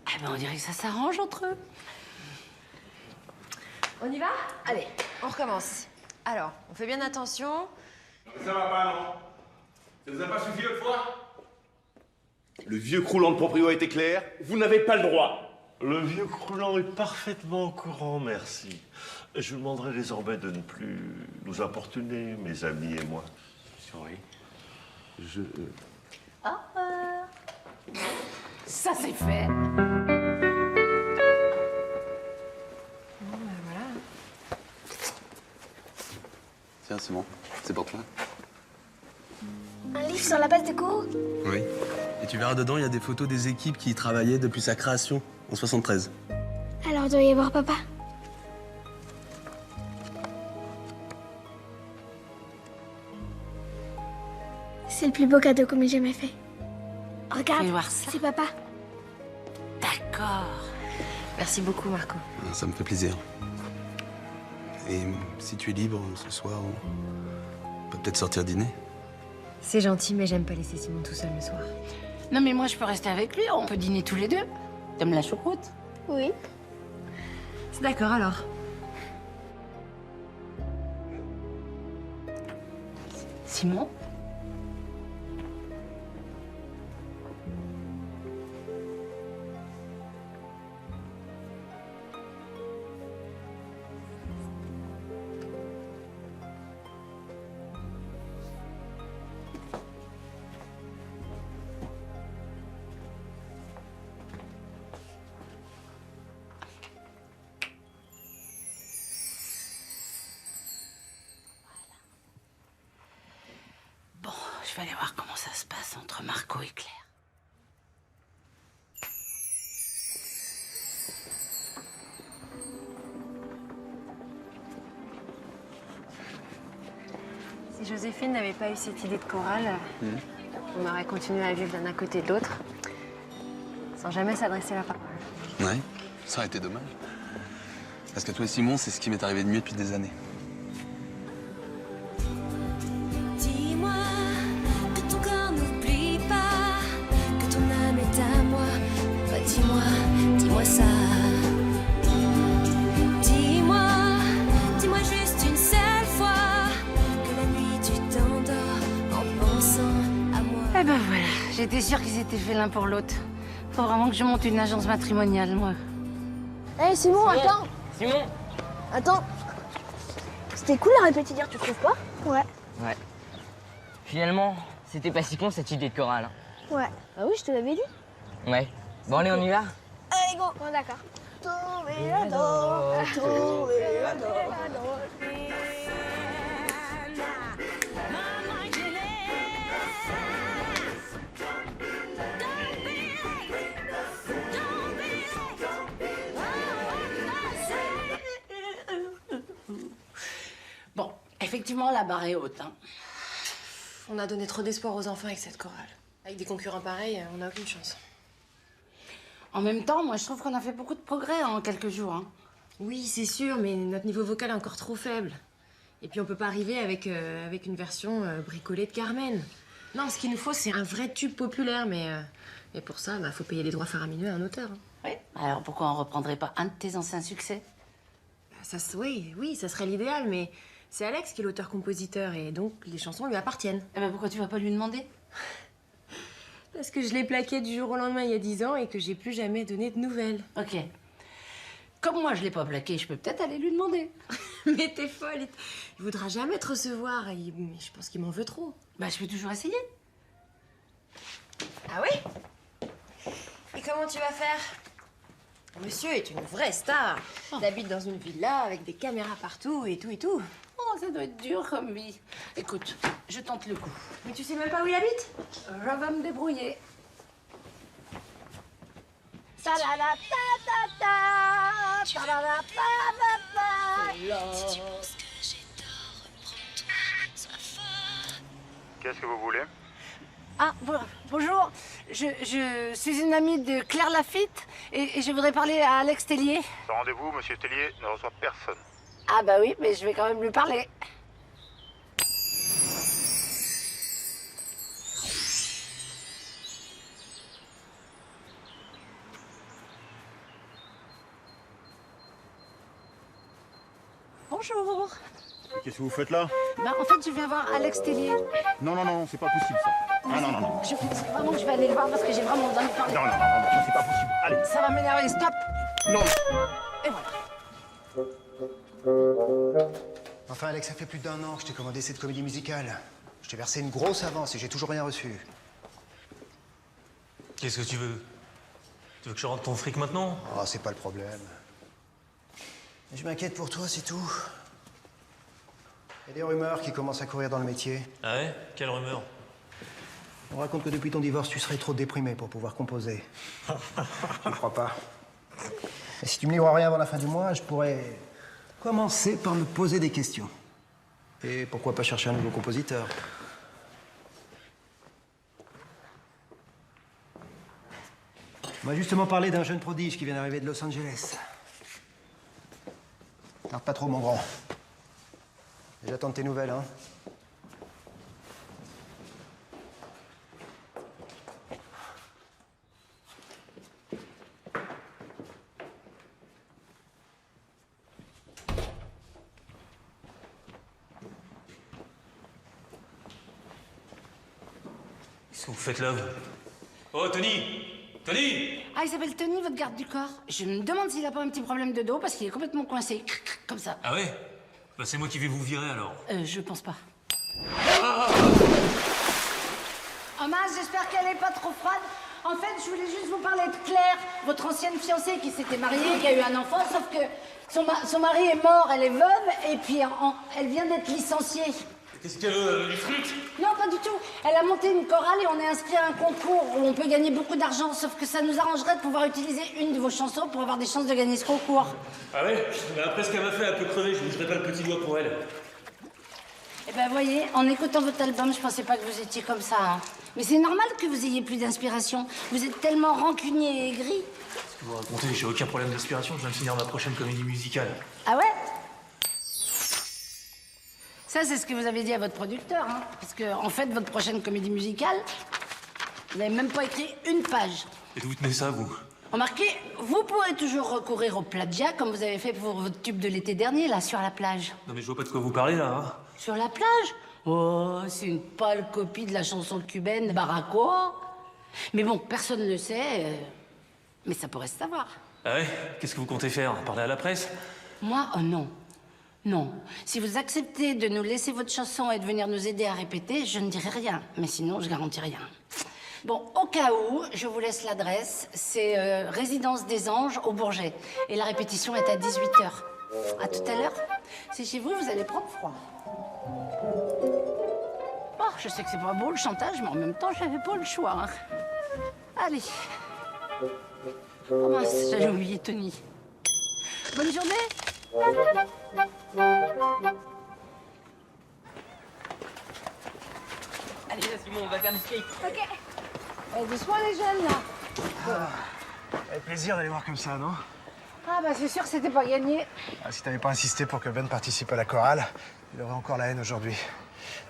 Ah ben on dirait que ça s'arrange entre eux. On y va? Allez, on recommence. Alors, on fait bien attention. Ça va pas, non? Ça vous a pas suffi l'autre fois? Le vieux croulant de proprio a été clair, vous n'avez pas le droit. Le vieux croulant est parfaitement au courant, merci. Je vous demanderai désormais de ne plus nous importuner, mes amis et moi. Oui. Ça c'est fait. Tiens, Simon, c'est pour toi. Un livre sur la base de cours? Oui. Et tu verras dedans, il y a des photos des équipes qui y travaillaient depuis sa création, en 73. Alors, doit y avoir papa. C'est le plus beau cadeau qu'on m'ait jamais fait. Regarde, Fais voir ça. c'est papa. D'accord. Merci beaucoup, Marco. Ça me fait plaisir. Et si tu es libre ce soir, on peut peut-être sortir dîner. C'est gentil, mais j'aime pas laisser Simon tout seul le soir. Non mais moi je peux rester avec lui, on peut dîner tous les deux. T'aimes la choucroute? Oui. C'est d'accord alors. Simon? Bon, je vais aller voir comment ça se passe entre Marco et Claire. Si Joséphine n'avait pas eu cette idée de chorale, on aurait continué à vivre d'un côté de l'autre, sans jamais s'adresser la parole. Ouais, ça aurait été dommage. Parce que toi et Simon, c'est ce qui m'est arrivé de mieux depuis des années. Dis-moi que ton corps n'oublie pas que ton âme est à moi. Bah, dis-moi ça. Dis-moi juste une seule fois que la nuit tu t'endors en pensant à moi. Eh ben voilà, j'étais sûre qu'ils étaient faits l'un pour l'autre. Faut vraiment que je monte une agence matrimoniale, moi. Hé, Simon, attends. Simon! Attends. C'était cool la répétition, tu trouves pas? Ouais. Ouais. Finalement, c'était pas si con cette idée de chorale. Hein. Ouais. Ah oui, je te l'avais dit. Ouais. Bon allez, on y va. Allez, go. Bon, d'accord. Toreador, toreador. Bon, effectivement, la barre est haute, hein. On a donné trop d'espoir aux enfants avec cette chorale. Avec des concurrents pareils, on n'a aucune chance. En même temps, moi, je trouve qu'on a fait beaucoup de progrès en quelques jours, hein. Oui, c'est sûr, mais notre niveau vocal est encore trop faible. Et puis on peut pas arriver avec une version bricolée de Carmen. Non, ce qu'il nous faut, c'est un vrai tube populaire, mais pour ça, faut payer des droits faramineux à un auteur. Hein. Oui. Alors pourquoi on reprendrait pas un de tes anciens succès? Oui, ça serait l'idéal, mais c'est Alex qui est l'auteur-compositeur, et donc les chansons lui appartiennent. Eh ben pourquoi tu vas pas lui demander? Parce que je l'ai plaqué du jour au lendemain il y a 10 ans et que j'ai plus jamais donné de nouvelles. Ok. Comme moi, je l'ai pas plaqué, je peux peut-être aller lui demander. Mais t'es folle, il voudra jamais te recevoir, mais je pense qu'il m'en veut trop. Bah, je peux toujours essayer. Ah oui? Et comment tu vas faire? Monsieur est une vraie star. Il habite dans une villa avec des caméras partout et tout et tout. Oh, ça doit être dur comme vie. Écoute, je tente le coup. Mais tu sais même pas où il habite? Je vais me débrouiller. Qu'est-ce que vous voulez? Ah, bonjour. Je suis une amie de Claire Lafitte et je voudrais parler à Alex Tellier. Sans rendez-vous, monsieur Tellier ne reçoit personne. Ah bah oui, mais je vais quand même lui parler. Bonjour. Qu'est-ce que vous faites là? Bah, en fait, je viens voir Alex Tellier. Non, non, non, c'est pas possible ça. Ah non, non, non. Vraiment, je vais aller le voir parce que j'ai vraiment envie de parler. Non, non, non, non, c'est pas possible. Allez. Ça va m'énerver, stop. Non. Et voilà. Enfin, Alex, ça fait plus d'1 an que je t'ai commandé cette comédie musicale. Je t'ai versé une grosse avance et j'ai toujours rien reçu. Qu'est-ce que tu veux? Tu veux que je rentre ton fric maintenant? Oh, c'est pas le problème. Je m'inquiète pour toi, c'est tout. Il y a des rumeurs qui commencent à courir dans le métier. Ah ouais? Quelle rumeur? On raconte que depuis ton divorce, tu serais trop déprimé pour pouvoir composer. Je ne crois pas. Et si tu me livres rien avant la fin du mois, je pourrais commencer par me poser des questions. Et pourquoi pas chercher un nouveau compositeur? On m'a justement parlé d'un jeune prodige qui vient d'arriver de Los Angeles. Tarde pas trop, mon grand. Et j'attends de tes nouvelles, hein. Qu'est-ce que vous faites là, vous? Oh, Tony! Tony! Ah, il s'appelle Tony, votre garde du corps. Je me demande s'il a pas un petit problème de dos parce qu'il est complètement coincé. Comme ça. Ah ouais? Bah c'est moi qui vais vous virer alors. Je pense pas. Oh mince, j'espère qu'elle est pas trop froide. En fait, je voulais juste vous parler de Claire, votre ancienne fiancée qui s'était mariée, qui a eu un enfant, sauf que son mari est mort, elle est veuve, et puis elle vient d'être licenciée. Qu'est-ce qu'elle veut, du fric? Non, pas du tout. Elle a monté une chorale et on est inscrit à un concours où on peut gagner beaucoup d'argent, sauf que ça nous arrangerait de pouvoir utiliser une de vos chansons pour avoir des chances de gagner ce concours. Ah ouais? Mais après ce qu'elle m'a fait, elle peut crever, je bougerai pas le petit doigt pour elle. Eh ben, voyez, en écoutant votre album, je pensais pas que vous étiez comme ça. Hein. Mais c'est normal que vous ayez plus d'inspiration. Vous êtes tellement rancunier et aigri. Qu'est-ce que vous racontez? J'ai aucun problème d'inspiration, je viens de finir ma prochaine comédie musicale. Ah ouais? Ça, c'est ce que vous avez dit à votre producteur, hein. Parce que, en fait, votre prochaine comédie musicale, vous n'avez même pas écrit une page. Et d'où tenez ça, vous? Remarquez, vous pourrez toujours recourir au plagiat, comme vous avez fait pour votre tube de l'été dernier, là, sur la plage. Non mais je vois pas de quoi vous parlez, là. Hein. Sur la plage? Oh, c'est une pâle copie de la chanson cubaine Baracoa. Mais bon, personne ne le sait, mais ça pourrait se savoir. Ah ouais? Qu'est-ce que vous comptez faire? Parler à la presse? Moi, oh non. Non. Si vous acceptez de nous laisser votre chanson et de venir nous aider à répéter, je ne dirai rien. Mais sinon, je garantis rien. Bon, au cas où, je vous laisse l'adresse. C'est Résidence des Anges au Bourget. Et la répétition est à 18h. À tout à l'heure. C'est chez vous, vous allez prendre froid. Oh, je sais que c'est pas beau le chantage, mais en même temps, j'avais pas le choix. Hein. Allez. Oh mince, j'avais oublié Tony. Bonne journée. Allez, là, Simon, on va faire du skate. Ok. Doucement les jeunes, là. Avec plaisir d'aller voir comme ça, non? Ah bah c'est sûr que c'était pas gagné. Ah, si t'avais pas insisté pour que Ben participe à la chorale, il aurait encore la haine aujourd'hui.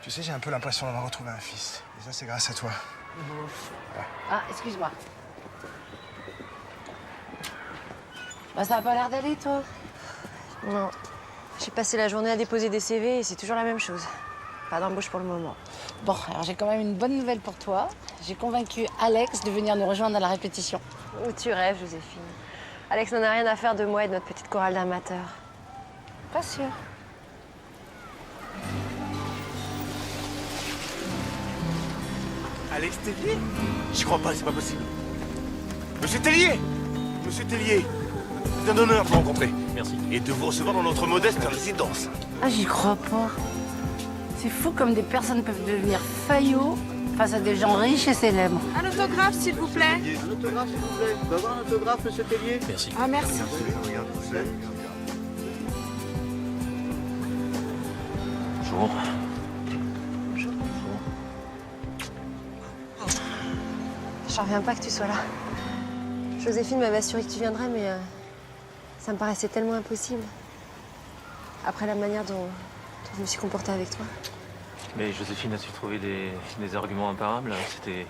Tu sais, j'ai un peu l'impression d'avoir retrouvé un fils. Et ça, c'est grâce à toi. Ah, excuse-moi. Bah, ça a pas l'air d'aller, toi? Non. J'ai passé la journée à déposer des CV et c'est toujours la même chose. Pas d'embauche pour le moment. Bon, alors j'ai quand même une bonne nouvelle pour toi. J'ai convaincu Alex de venir nous rejoindre à la répétition. Où tu rêves, Joséphine. Alex n'en a rien à faire de moi et de notre petite chorale d'amateurs. Pas sûr. Alex Tellier? J'y crois pas, c'est pas possible. Monsieur Tellier! Monsieur Tellier, c'est un honneur de vous rencontrer. Merci. Et de vous recevoir dans notre modeste résidence. Ah, j'y crois pas. C'est fou comme des personnes peuvent devenir faillots face à des gens riches et célèbres. Un autographe, s'il vous plaît. Un autographe, s'il vous plaît. Vous pouvez avoir un autographe, monsieur Tellier? Merci. Ah, merci. Bonjour. J'en reviens pas que tu sois là. Joséphine m'avait assuré que tu viendrais, mais ça me paraissait tellement impossible. Après la manière dont je me suis comportée avec toi. Mais Joséphine a su trouver des arguments imparables. C'était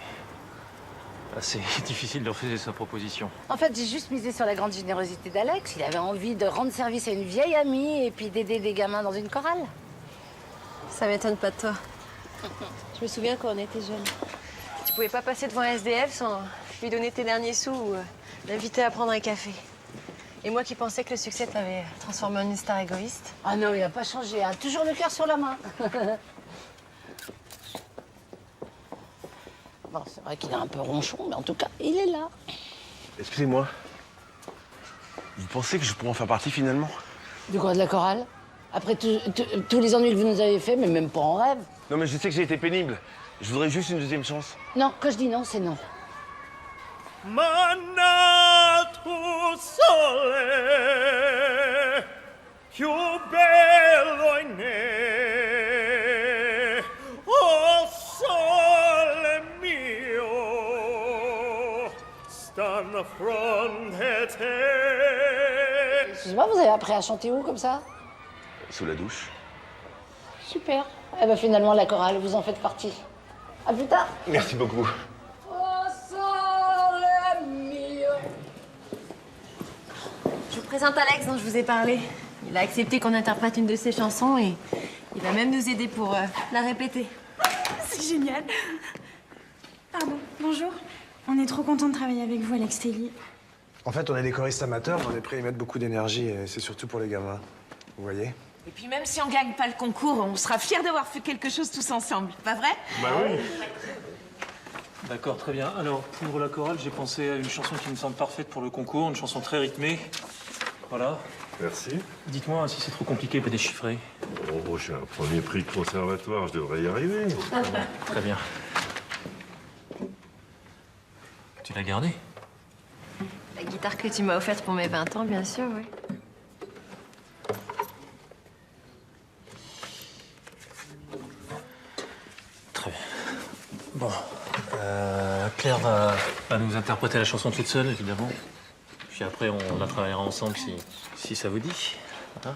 assez difficile de refuser sa proposition. En fait, j'ai juste misé sur la grande générosité d'Alex. Il avait envie de rendre service à une vieille amie et puis d'aider des gamins dans une chorale. Ça m'étonne pas de toi. Je me souviens quand on était jeunes. Tu pouvais pas passer devant un SDF sans lui donner tes derniers sous ou l'inviter à prendre un café. Et moi qui pensais que le succès t'avait transformé en une star égoïste. Ah non, il a pas changé, hein. Toujours le cœur sur la main. Bon, c'est vrai qu'il est un peu ronchon, mais en tout cas, il est là. Excusez-moi. Vous pensez que je pourrais en faire partie finalement? De quoi, de la chorale? Après tous les ennuis que vous nous avez fait, mais même pas en rêve. Non, mais je sais que j'ai été pénible. Je voudrais juste une deuxième chance. Non, quand je dis non, c'est non. Manna tu sole, più bello in me, oh sole mio, stanno fronte te. Excusez-moi, vous avez appris à chanter où, comme ça? Sous la douche. Super. Eh ben finalement, la chorale, vous en faites partie. À plus tard. Merci beaucoup. Je vous présente Alex dont je vous ai parlé. Il a accepté qu'on interprète une de ses chansons et il va même nous aider pour la répéter. C'est génial. Pardon, bonjour. On est trop contents de travailler avec vous, Alex Tellier. En fait, on est des choristes amateurs, mais on est prêts à y mettre beaucoup d'énergie et c'est surtout pour les gamins. Vous voyez? Et puis même si on gagne pas le concours, on sera fiers d'avoir fait quelque chose tous ensemble, pas vrai? Bah oui. D'accord, très bien. Alors, pour la chorale, j'ai pensé à une chanson qui me semble parfaite pour le concours, une chanson très rythmée. Voilà. Merci. Dites-moi si c'est trop compliqué, pas déchiffrer. Oh, j'ai un premier prix de conservatoire, je devrais y arriver. Très bien. Tu l'as gardée? La guitare que tu m'as offerte pour mes 20 ans, bien sûr, oui. Très bien. Bon. Claire va nous interpréter la chanson toute seule, évidemment. Puis après, on la travaillera ensemble si ça vous dit. Hein?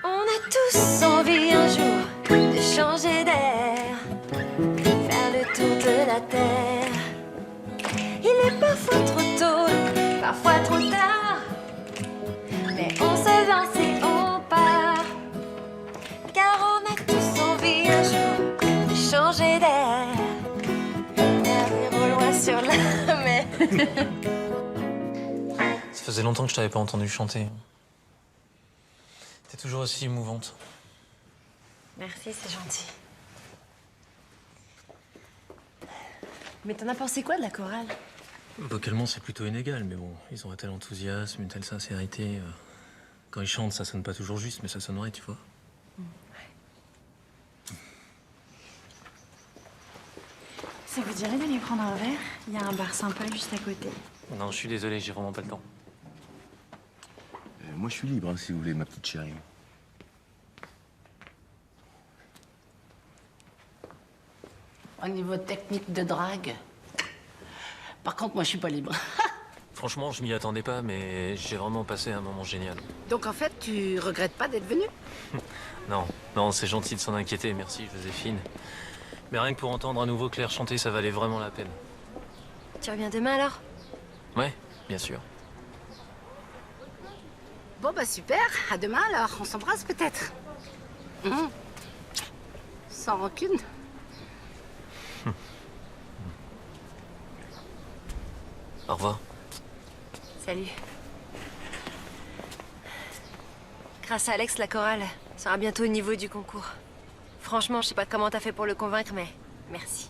On a tous envie un jour de changer d'air, faire le tour de la terre. Il est parfois trop tôt, parfois trop tard, mais on se lance et on part, car on a tous envie un jour de changer d'air, d'aller au loin sur la mer. Ça faisait longtemps que je t'avais pas entendu chanter. T'es toujours aussi émouvante. Merci, c'est gentil. Mais t'en as pensé quoi de la chorale? Vocalement, c'est plutôt inégal, mais bon, ils ont un tel enthousiasme, une telle sincérité. Quand ils chantent, ça sonne pas toujours juste, mais ça sonne vrai, tu vois. Ça vous dirait d'aller prendre un verre? Il y a un bar sympa juste à côté. Non, je suis désolé, j'ai vraiment pas le temps. Moi, je suis libre, hein, si vous voulez, ma petite chérie. Au niveau technique de drague. Par contre, moi, je suis pas libre. Franchement, je m'y attendais pas, mais j'ai vraiment passé un moment génial. Donc, en fait, tu regrettes pas d'être venu? Non, c'est gentil de s'en inquiéter, merci Joséphine. Mais rien que pour entendre à nouveau Claire chanter, ça valait vraiment la peine. Tu reviens demain alors? Ouais, bien sûr. Bon, bah super. À demain, alors. On s'embrasse peut-être. Sans rancune. Au revoir. Salut. Grâce à Alex, la chorale sera bientôt au niveau du concours. Franchement, je sais pas comment t'as fait pour le convaincre, mais merci.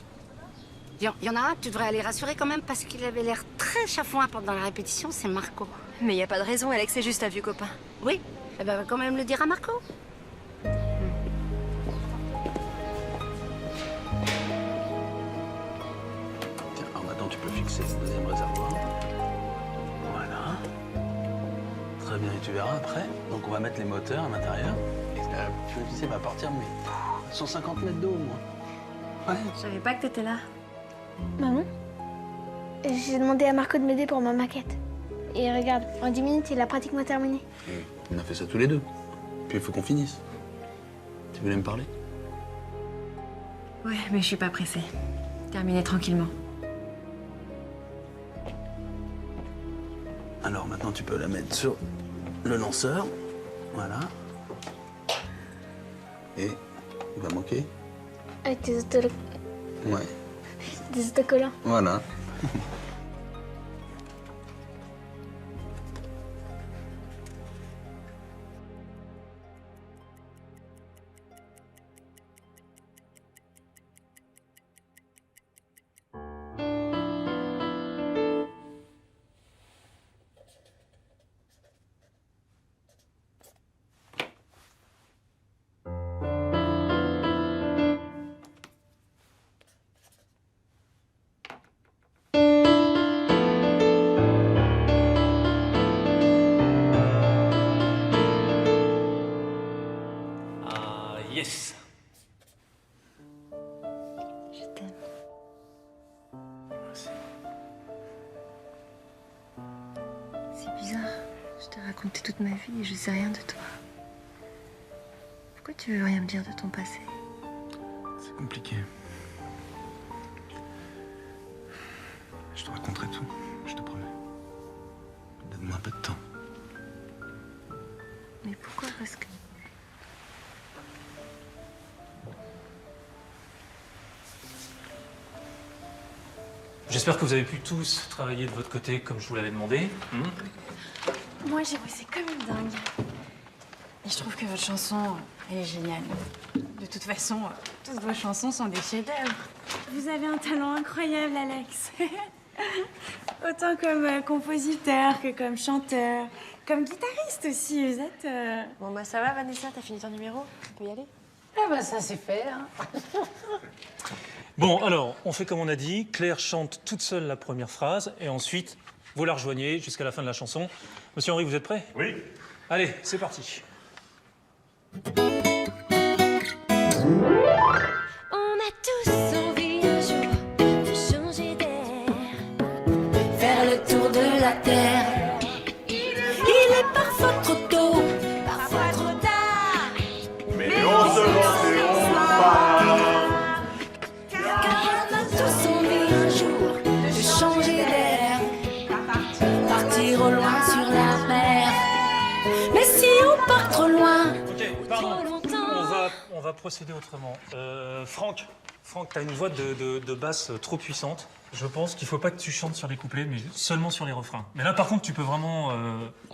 Il y en a un que tu devrais aller rassurer quand même parce qu'il avait l'air très chafouin pendant la répétition, c'est Marco. Mais y a pas de raison, Alex est juste un vieux copain. Oui, eh ben, va quand même le dire à Marco. fixer le deuxième réservoir. Voilà. Très bien, et tu verras après. Donc on va mettre les moteurs à l'intérieur. Et la fusée va partir, mais 150 mètres d'eau au moins. Ouais. Je savais pas que t'étais là. Maman, j'ai demandé à Marco de m'aider pour ma maquette. Et regarde, en 10 minutes, il a pratiquement terminé. On a fait ça tous les deux. Puis il faut qu'on finisse. Tu voulais me parler? Ouais, mais je suis pas pressée. Terminez tranquillement. Alors maintenant, tu peux la mettre sur le lanceur. Voilà. Et il va manquer. Avec des Ouais. des autocollants. Voilà. Yes. Je t'aime. C'est bizarre. Je t'ai raconté toute ma vie et je sais rien de toi. Pourquoi tu veux rien me dire de ton passé? C'est compliqué. Je te raconterai tout, je te promets. Donne-moi un peu de temps. Mais pourquoi? Parce que... J'espère que vous avez pu tous travailler de votre côté comme je vous l'avais demandé. Moi, j'ai bossé comme une dingue. Et je trouve que votre chanson, elle est géniale. De toute façon, toutes vos chansons sont des chefs-d'œuvre. Vous avez un talent incroyable, Alex. Autant comme compositeur que comme chanteur, comme guitariste aussi. Vous êtes... Bon, bah ça va, Vanessa, t'as fini ton numéro? On peut y aller? Ah bah ça c'est fait. Hein. Bon, alors, on fait comme on a dit. Claire chante toute seule la première phrase et ensuite, vous la rejoignez jusqu'à la fin de la chanson. Monsieur Henri, vous êtes prêt? Oui. Allez, c'est parti. On a tous envie un jour de changer d'air, faire le tour de la terre. Il est parfois trop tôt, parfois trop tard, Mais on se lance et on part. car on a tous envie un jour de changer d'air, partir au loin sur la mer. Mais si on part trop loin, trop longtemps. On va procéder autrement. Franck, t'as une voix de basse trop puissante. Je pense qu'il faut pas que tu chantes sur les couplets, mais seulement sur les refrains. Mais là, par contre, tu peux vraiment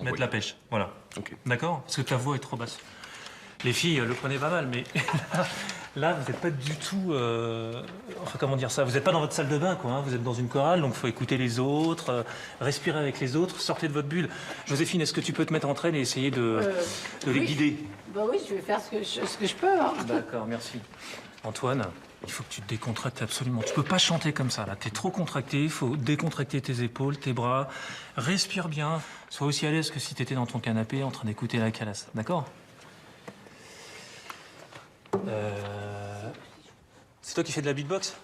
mettre la pêche. Voilà. Ok. D'accord? Parce que ta voix est trop basse. Les filles le prenaient pas mal, mais là, vous n'êtes pas du tout... Enfin, comment dire ça? Vous n'êtes pas dans votre salle de bain, quoi. Hein. Vous êtes dans une chorale, donc il faut écouter les autres, respirer avec les autres, sortez de votre bulle. Joséphine, est-ce que tu peux te mettre en train et essayer de les guider? Bah oui, je vais faire ce que je peux. Hein. D'accord, merci. Antoine, il faut que tu te décontractes absolument. Tu peux pas chanter comme ça, là. T'es trop contracté, il faut décontracter tes épaules, tes bras. Respire bien. Sois aussi à l'aise que si t'étais dans ton canapé en train d'écouter la Calas. D'accord? C'est toi qui fais de la beatbox?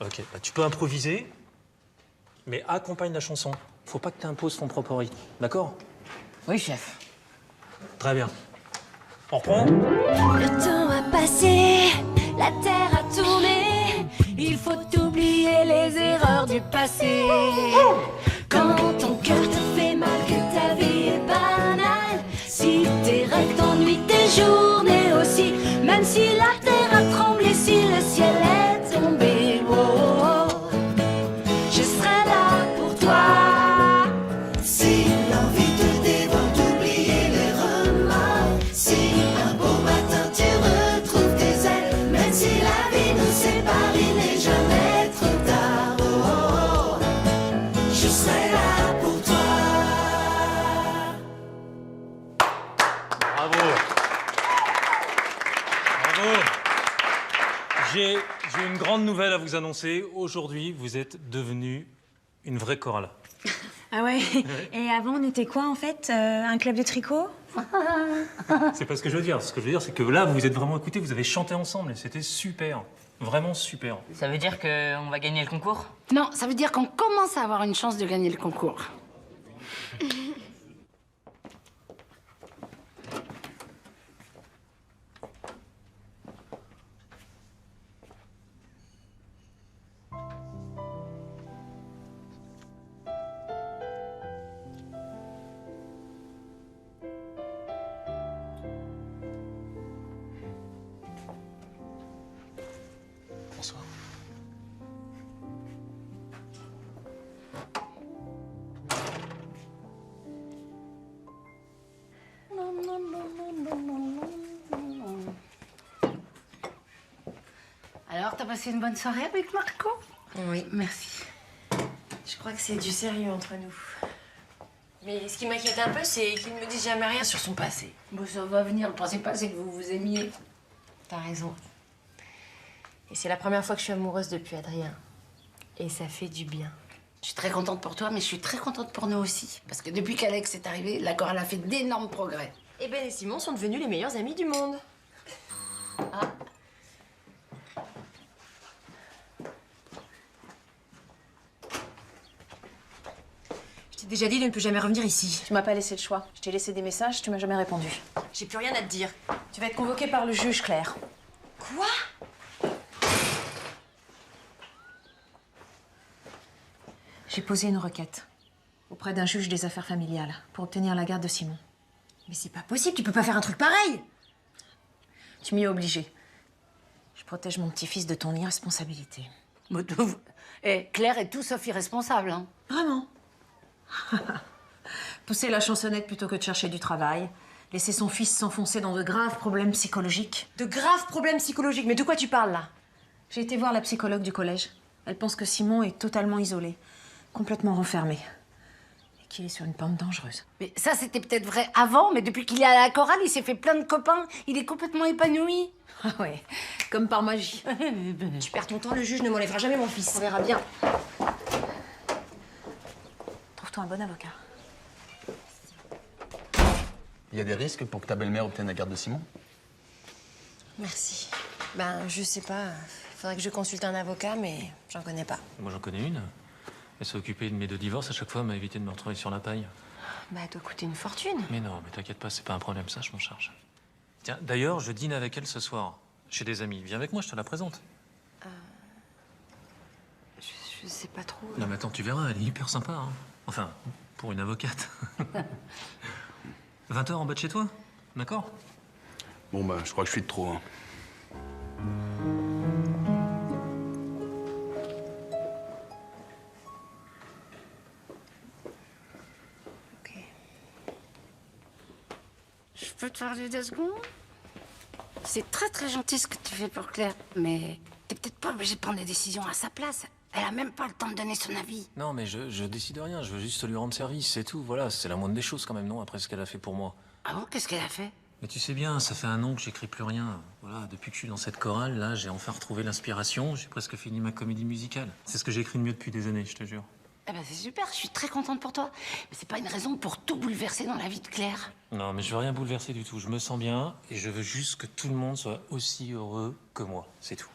Ok, bah, tu peux improviser, mais accompagne la chanson. Faut pas que tu imposes ton propre rythme, d'accord? Oui, chef. Très bien. On reprend? Le temps a passé, la terre a tourné. Il faut oublier les erreurs du passé. Quand ton cœur te fait mal, que ta vie est banale, si tes rêves t'ennuient, tes journées aussi, même si la terre a tremblé, si le ciel est tombé, oh, oh, oh, je serai là pour toi. Si l'envie te dévore d'oublier les remords, si un beau matin tu retrouves tes ailes, même si la vie nous sépare, il n'est jamais trop tard, oh, oh, oh, je serai là pour toi. Bravo. Bravo. J'ai une grande nouvelle à vous annoncer. Aujourd'hui, vous êtes devenue Une vraie chorale. Ah ouais. Et avant, on était quoi en fait? Un club de tricot? C'est pas ce que je veux dire. Ce que je veux dire, c'est que là, vous vous êtes vraiment écoutés, vous avez chanté ensemble et c'était super. Vraiment super. Ça veut dire qu'on va gagner le concours? Non, ça veut dire qu'on commence à avoir une chance de gagner le concours. Bonsoir. Alors, t'as passé une bonne soirée avec Marco? Oui. Merci. Je crois que c'est du sérieux entre nous. Mais ce qui m'inquiète un peu, c'est qu'il ne me dise jamais rien sur son passé. Bon, ça va venir. Le principal, c'est que vous vous aimiez. T'as raison. Et c'est la première fois que je suis amoureuse depuis Adrien. Et ça fait du bien. Je suis très contente pour toi, mais je suis très contente pour nous aussi. Parce que depuis qu'Alex est arrivé, la chorale a fait d'énormes progrès. Et Ben et Simon sont devenus les meilleurs amis du monde. Ah. Je t'ai déjà dit de ne plus jamais revenir ici. Tu m'as pas laissé le choix. Je t'ai laissé des messages, tu m'as jamais répondu. J'ai plus rien à te dire. Tu vas être convoquée par le juge, Claire. Quoi? J'ai posé une requête auprès d'un juge des affaires familiales pour obtenir la garde de Simon. Mais c'est pas possible, tu peux pas faire un truc pareil. Tu m'y as obligée. Je protège mon petit-fils de ton irresponsabilité. Claire est tout sauf irresponsable, hein. Vraiment? Pousser la chansonnette plutôt que de chercher du travail. Laisser son fils s'enfoncer dans de graves problèmes psychologiques. De graves problèmes psychologiques? Mais de quoi tu parles, là? J'ai été voir la psychologue du collège. Elle pense que Simon est totalement isolé, complètement renfermé. Et qu'il est sur une pente dangereuse. Mais ça, c'était peut-être vrai avant, mais depuis qu'il est à la chorale, il s'est fait plein de copains. Il est complètement épanoui. Ah ouais, comme par magie. Tu perds ton temps, le juge ne m'enlèvera jamais mon fils. On verra bien. Trouve-toi un bon avocat. Il y a des risques pour que ta belle-mère obtienne la garde de Simon? Merci. Ben, je sais pas. Faudrait que je consulte un avocat, mais j'en connais pas. Moi, j'en connais une. Elle s'est occupée de mes 2 divorces à chaque fois, elle m'a évité de me retrouver sur la paille. Bah, elle doit coûter une fortune. Mais non, mais t'inquiète pas, c'est pas un problème, ça, je m'en charge. Tiens, d'ailleurs, je dîne avec elle ce soir, chez des amis. Viens avec moi, je te la présente. Je sais pas trop. Non, mais attends, tu verras, elle est hyper sympa, hein. Enfin, pour une avocate. 20h en bas de chez toi, d'accord? Bon, bah, je crois que je suis de trop, hein. Je peux te parler 2 secondes? C'est très très gentil ce que tu fais pour Claire, mais t'es peut-être pas obligé de prendre des décisions à sa place. Elle a même pas le temps de donner son avis. Non, mais je décide rien, je veux juste lui rendre service, c'est tout. Voilà, c'est la moindre des choses quand même, non? Après ce qu'elle a fait pour moi. Ah bon? Qu'est-ce qu'elle a fait? Mais tu sais bien, ça fait 1 an que j'écris plus rien. Voilà, depuis que je suis dans cette chorale, là, j'ai enfin retrouvé l'inspiration. J'ai presque fini ma comédie musicale. C'est ce que j'écris de mieux depuis des années, je te jure. Eh ben c'est super, je suis très contente pour toi. Mais c'est pas une raison pour tout bouleverser dans la vie de Claire. Non, mais je veux rien bouleverser du tout. Je me sens bien et je veux juste que tout le monde soit aussi heureux que moi. C'est tout.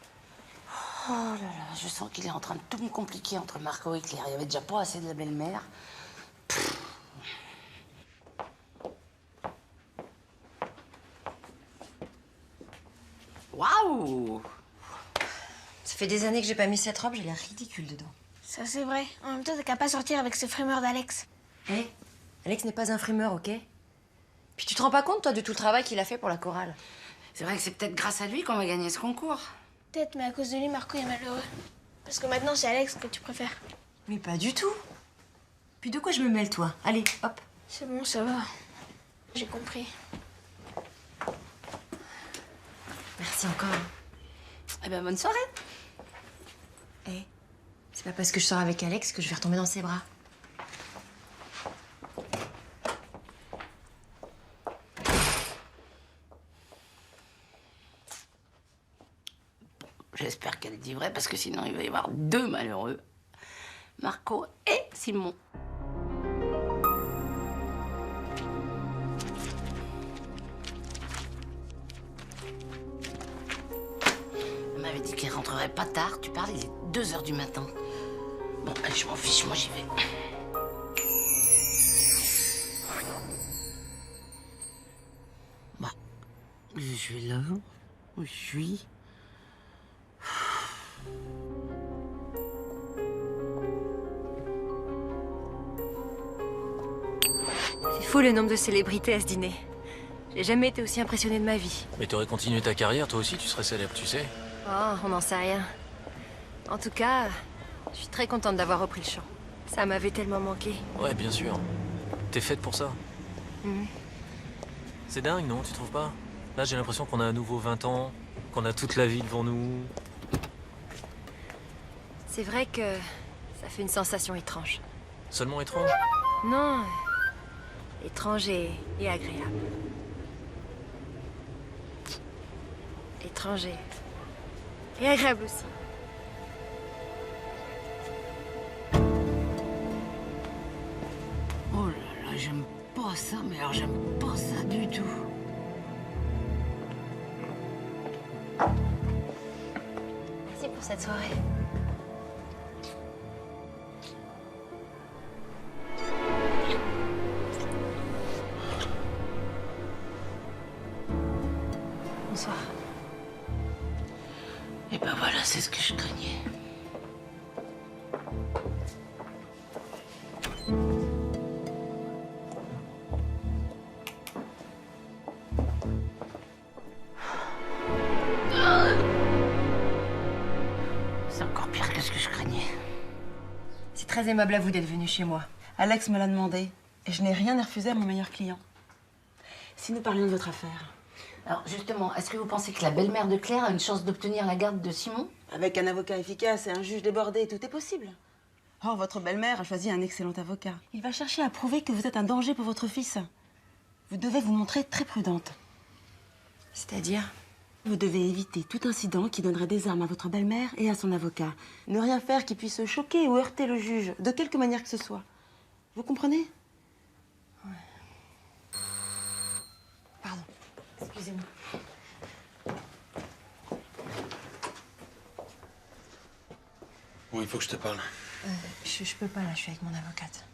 Oh là là, je sens qu'il est en train de tout me compliquer entre Marco et Claire. Il y avait déjà pas assez de la belle-mère. Waouh! Ça fait des années que j'ai pas mis cette robe, j'ai l'air ridicule dedans. Ça, c'est vrai. En même temps, t'as qu'à pas sortir avec ce frimeur d'Alex. Hé, Alex n'est pas un frimeur, ok? Puis tu te rends pas compte, toi, de tout le travail qu'il a fait pour la chorale? C'est vrai que c'est peut-être grâce à lui qu'on va gagner ce concours. Peut-être, mais à cause de lui, Marco est malheureux. Parce que maintenant, c'est Alex que tu préfères. Mais pas du tout. Puis de quoi je me mêle, toi? Allez, hop. C'est bon, ça va. J'ai compris. Merci encore. Eh ben, bonne soirée. Hé, c'est pas parce que je sors avec Alex que je vais retomber dans ses bras. J'espère qu'elle dit vrai, parce que sinon il va y avoir 2 malheureux. Marco et Simon. Elle m'avait dit qu'elle rentrerait pas tard. Tu parles, il est 2 h du matin. Bon, allez, je m'en fiche, moi j'y vais. Bah, je suis là où je suis. C'est fou le nombre de célébrités à ce dîner. J'ai jamais été aussi impressionnée de ma vie. Mais t'aurais continué ta carrière, toi aussi tu serais célèbre, tu sais. Oh, on n'en sait rien. En tout cas, je suis très contente d'avoir repris le chant. Ça m'avait tellement manqué. Ouais, bien sûr. T'es faite pour ça. Mhm. C'est dingue, non, tu trouves pas? Là, j'ai l'impression qu'on a à nouveau 20 ans, qu'on a toute la vie devant nous. C'est vrai que ça fait une sensation étrange. Seulement étrange? Non, étrange et agréable. Étrange et agréable aussi. Oh là là, j'aime pas ça, mais alors j'aime pas ça du tout. Merci pour cette soirée. Bonsoir. Et ben voilà, c'est ce que je craignais. C'est encore pire que ce que je craignais. C'est très aimable à vous d'être venu chez moi. Alex me l'a demandé et je n'ai rien à refuser à mon meilleur client. Si nous parlions de votre affaire. Alors justement, est-ce que vous pensez que la belle-mère de Claire a une chance d'obtenir la garde de Simon? Avec un avocat efficace et un juge débordé, tout est possible. Oh, votre belle-mère a choisi un excellent avocat. Il va chercher à prouver que vous êtes un danger pour votre fils. Vous devez vous montrer très prudente. C'est-à-dire? Vous devez éviter tout incident qui donnerait des armes à votre belle-mère et à son avocat. Ne rien faire qui puisse choquer ou heurter le juge, de quelque manière que ce soit. Vous comprenez? Pardon, excusez-moi. Bon, il faut que je te parle. Je peux pas, là, je suis avec mon avocate.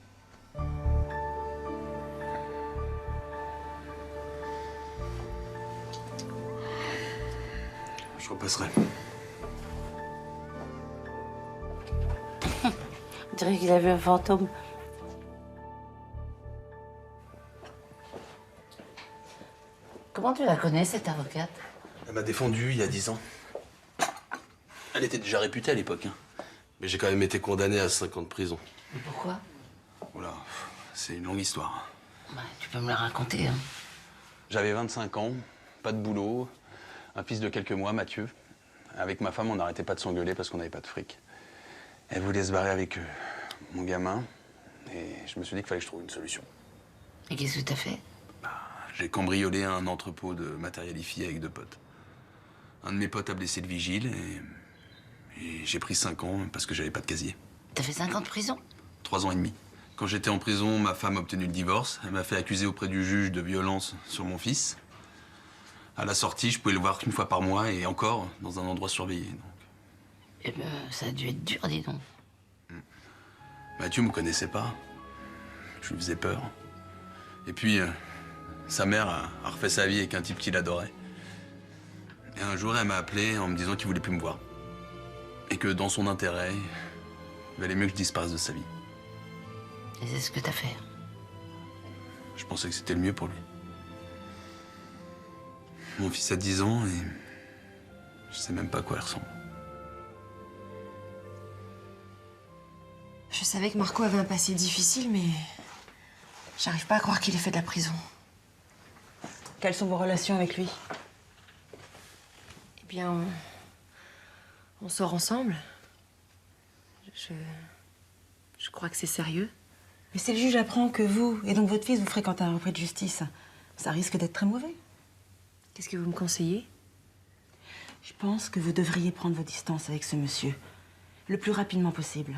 Je repasserai. On dirait qu'il a vu un fantôme. Comment tu la connais, cette avocate? Elle m'a défendu il y a 10 ans. Elle était déjà réputée à l'époque, hein. Mais j'ai quand même été condamné à 5 ans de prison. Et pourquoi? Voilà, c'est une longue histoire. Bah, tu peux me la raconter, hein. J'avais 25 ans, pas de boulot, un fils de quelques mois, Mathieu. Avec ma femme, on n'arrêtait pas de s'engueuler parce qu'on n'avait pas de fric. Elle voulait se barrer avec mon gamin, et je me suis dit qu'il fallait que je trouve une solution. Et qu'est-ce que t'as fait? J'ai cambriolé un entrepôt de matériel hi-fi avec 2 potes. Un de mes potes a blessé le vigile et j'ai pris 5 ans parce que j'avais pas de casier. T'as fait 5 ans de prison? 3 ans et demi. Quand j'étais en prison, ma femme a obtenu le divorce. Elle m'a fait accuser auprès du juge de violence sur mon fils. À la sortie, je pouvais le voir qu'une fois par mois et encore dans un endroit surveillé. Donc. Eh ben, ça a dû être dur, dis donc. Mathieu me connaissait pas. Je lui faisais peur. Et puis, sa mère a refait sa vie avec un type qu'il adorait. Et un jour, elle m'a appelé en me disant qu'il voulait plus me voir. Et que dans son intérêt, il valait mieux que je disparaisse de sa vie. Et c'est ce que t'as fait? Je pensais que c'était le mieux pour lui. Mon fils a 10 ans et je sais même pas à quoi il ressemble. Je savais que Marco avait un passé difficile, mais j'arrive pas à croire qu'il ait fait de la prison. Quelles sont vos relations avec lui? Eh bien, on sort ensemble. Je crois que c'est sérieux. Mais si le juge apprend que vous, et donc votre fils, vous fréquentez un repris de justice, ça risque d'être très mauvais. Qu'est-ce que vous me conseillez? Je pense que vous devriez prendre vos distances avec ce monsieur, le plus rapidement possible.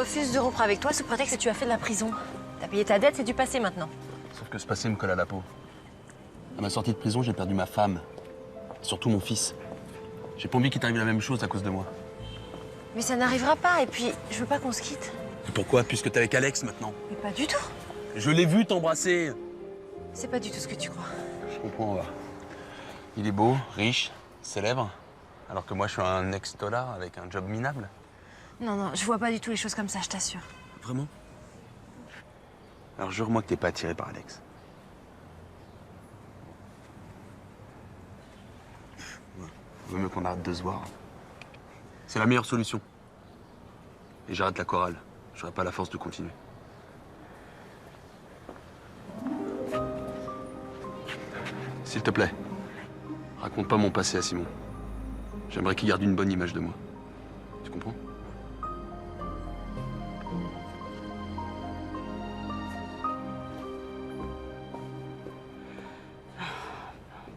refuse de rompre avec toi sous prétexte que tu as fait de la prison. T'as payé ta dette, c'est du passé maintenant. Sauf que ce passé me colle à la peau. À ma sortie de prison, j'ai perdu ma femme. Et surtout mon fils. J'ai pas envie qu'il t'arrive la même chose à cause de moi. Mais ça n'arrivera pas, et puis je veux pas qu'on se quitte. Et pourquoi? Puisque t'es avec Alex maintenant. Mais pas du tout. Je l'ai vu t'embrasser. C'est pas du tout ce que tu crois. Je comprends, va. Il est beau, riche, célèbre. Alors que moi, je suis un ex-dollar avec un job minable. Non, non, je vois pas du tout les choses comme ça, je t'assure. Vraiment? Alors jure-moi que t'es pas attiré par Alex. Vaut mieux qu'on arrête de se voir. C'est la meilleure solution. Et j'arrête la chorale. J'aurai pas la force de continuer. S'il te plaît, raconte pas mon passé à Simon. J'aimerais qu'il garde une bonne image de moi. Tu comprends?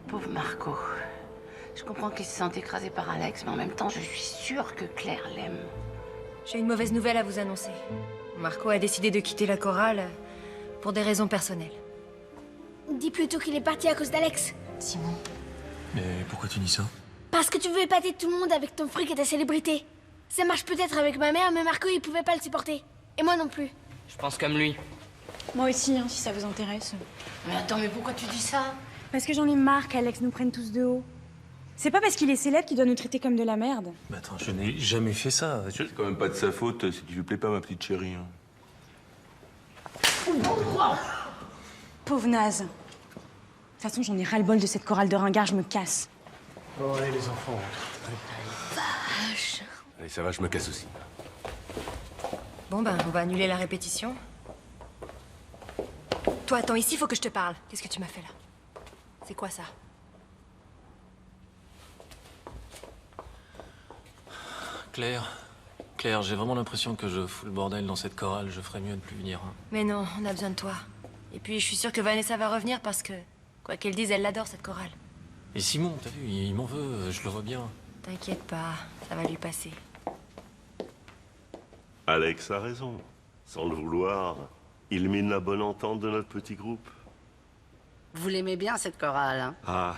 Pauvre Marco. Je comprends qu'il se sente écrasé par Alex, mais en même temps, je suis sûre que Claire l'aime. J'ai une mauvaise nouvelle à vous annoncer. Marco a décidé de quitter la chorale pour des raisons personnelles. Dis plutôt qu'il est parti à cause d'Alex. Simon. Mais pourquoi tu dis ça? Parce que tu veux épater tout le monde avec ton fric et ta célébrité. Ça marche peut-être avec ma mère, mais Marco, il pouvait pas le supporter. Et moi non plus. Je pense comme lui. Moi aussi, hein, si ça vous intéresse. Mais attends, mais pourquoi tu dis ça? Parce que j'en ai marre qu'Alex nous prenne tous de haut. C'est pas parce qu'il est célèbre qu'il doit nous traiter comme de la merde. Mais attends, je n'ai jamais fait ça. C'est quand même pas de sa faute si tu lui plais pas, ma petite chérie. Pauvre naze. De toute façon, j'en ai ras-le-bol de cette chorale de ringards, je me casse. Bon, allez, les enfants. Vache. Allez, ça va, je me casse aussi. Bon ben, on va annuler la répétition. Toi, attends, ici, faut que je te parle. Qu'est-ce que tu m'as fait là? C'est quoi ça? Claire, j'ai vraiment l'impression que je fous le bordel dans cette chorale. Je ferais mieux de plus venir. Hein. Mais non, on a besoin de toi. Et puis, je suis sûre que Vanessa va revenir parce que, quoi qu'elle dise, elle l'adore, cette chorale. Et Simon, t'as vu, il m'en veut, je le vois bien. T'inquiète pas, ça va lui passer. Alex a raison. Sans le vouloir, il mine la bonne entente de notre petit groupe. Vous l'aimez bien, cette chorale, hein? Ah,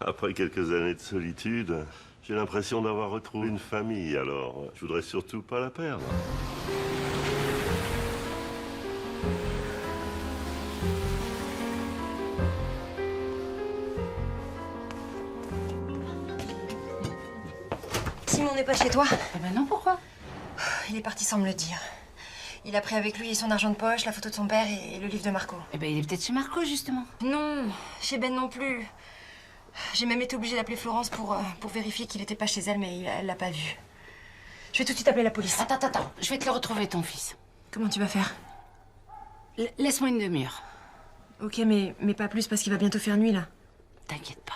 après quelques années de solitude, j'ai l'impression d'avoir retrouvé une famille, alors je voudrais surtout pas la perdre. Simon n'est pas chez toi? Eh ben non, pourquoi? Il est parti sans me le dire. Il a pris avec lui son argent de poche, la photo de son père et le livre de Marco. Eh ben il est peut-être chez Marco, justement. Non, chez Ben non plus. J'ai même été obligée d'appeler Florence pour vérifier qu'il n'était pas chez elle, mais elle l'a pas vu. Je vais tout de suite appeler la police. Attends, je vais te le retrouver, ton fils. Comment tu vas faire? Laisse-moi une demi-heure. Ok, mais pas plus parce qu'il va bientôt faire nuit, là. T'inquiète pas.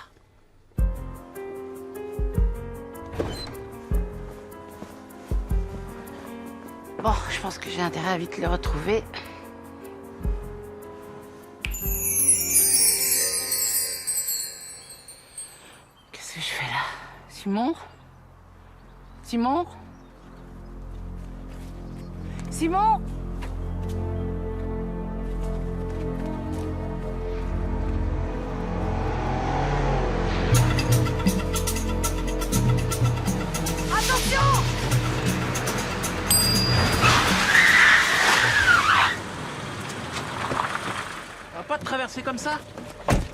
Bon, je pense que j'ai intérêt à vite le retrouver. Qu'est-ce que je fais là? Simon? Simon? Simon? Attention! On va pas te traverser comme ça?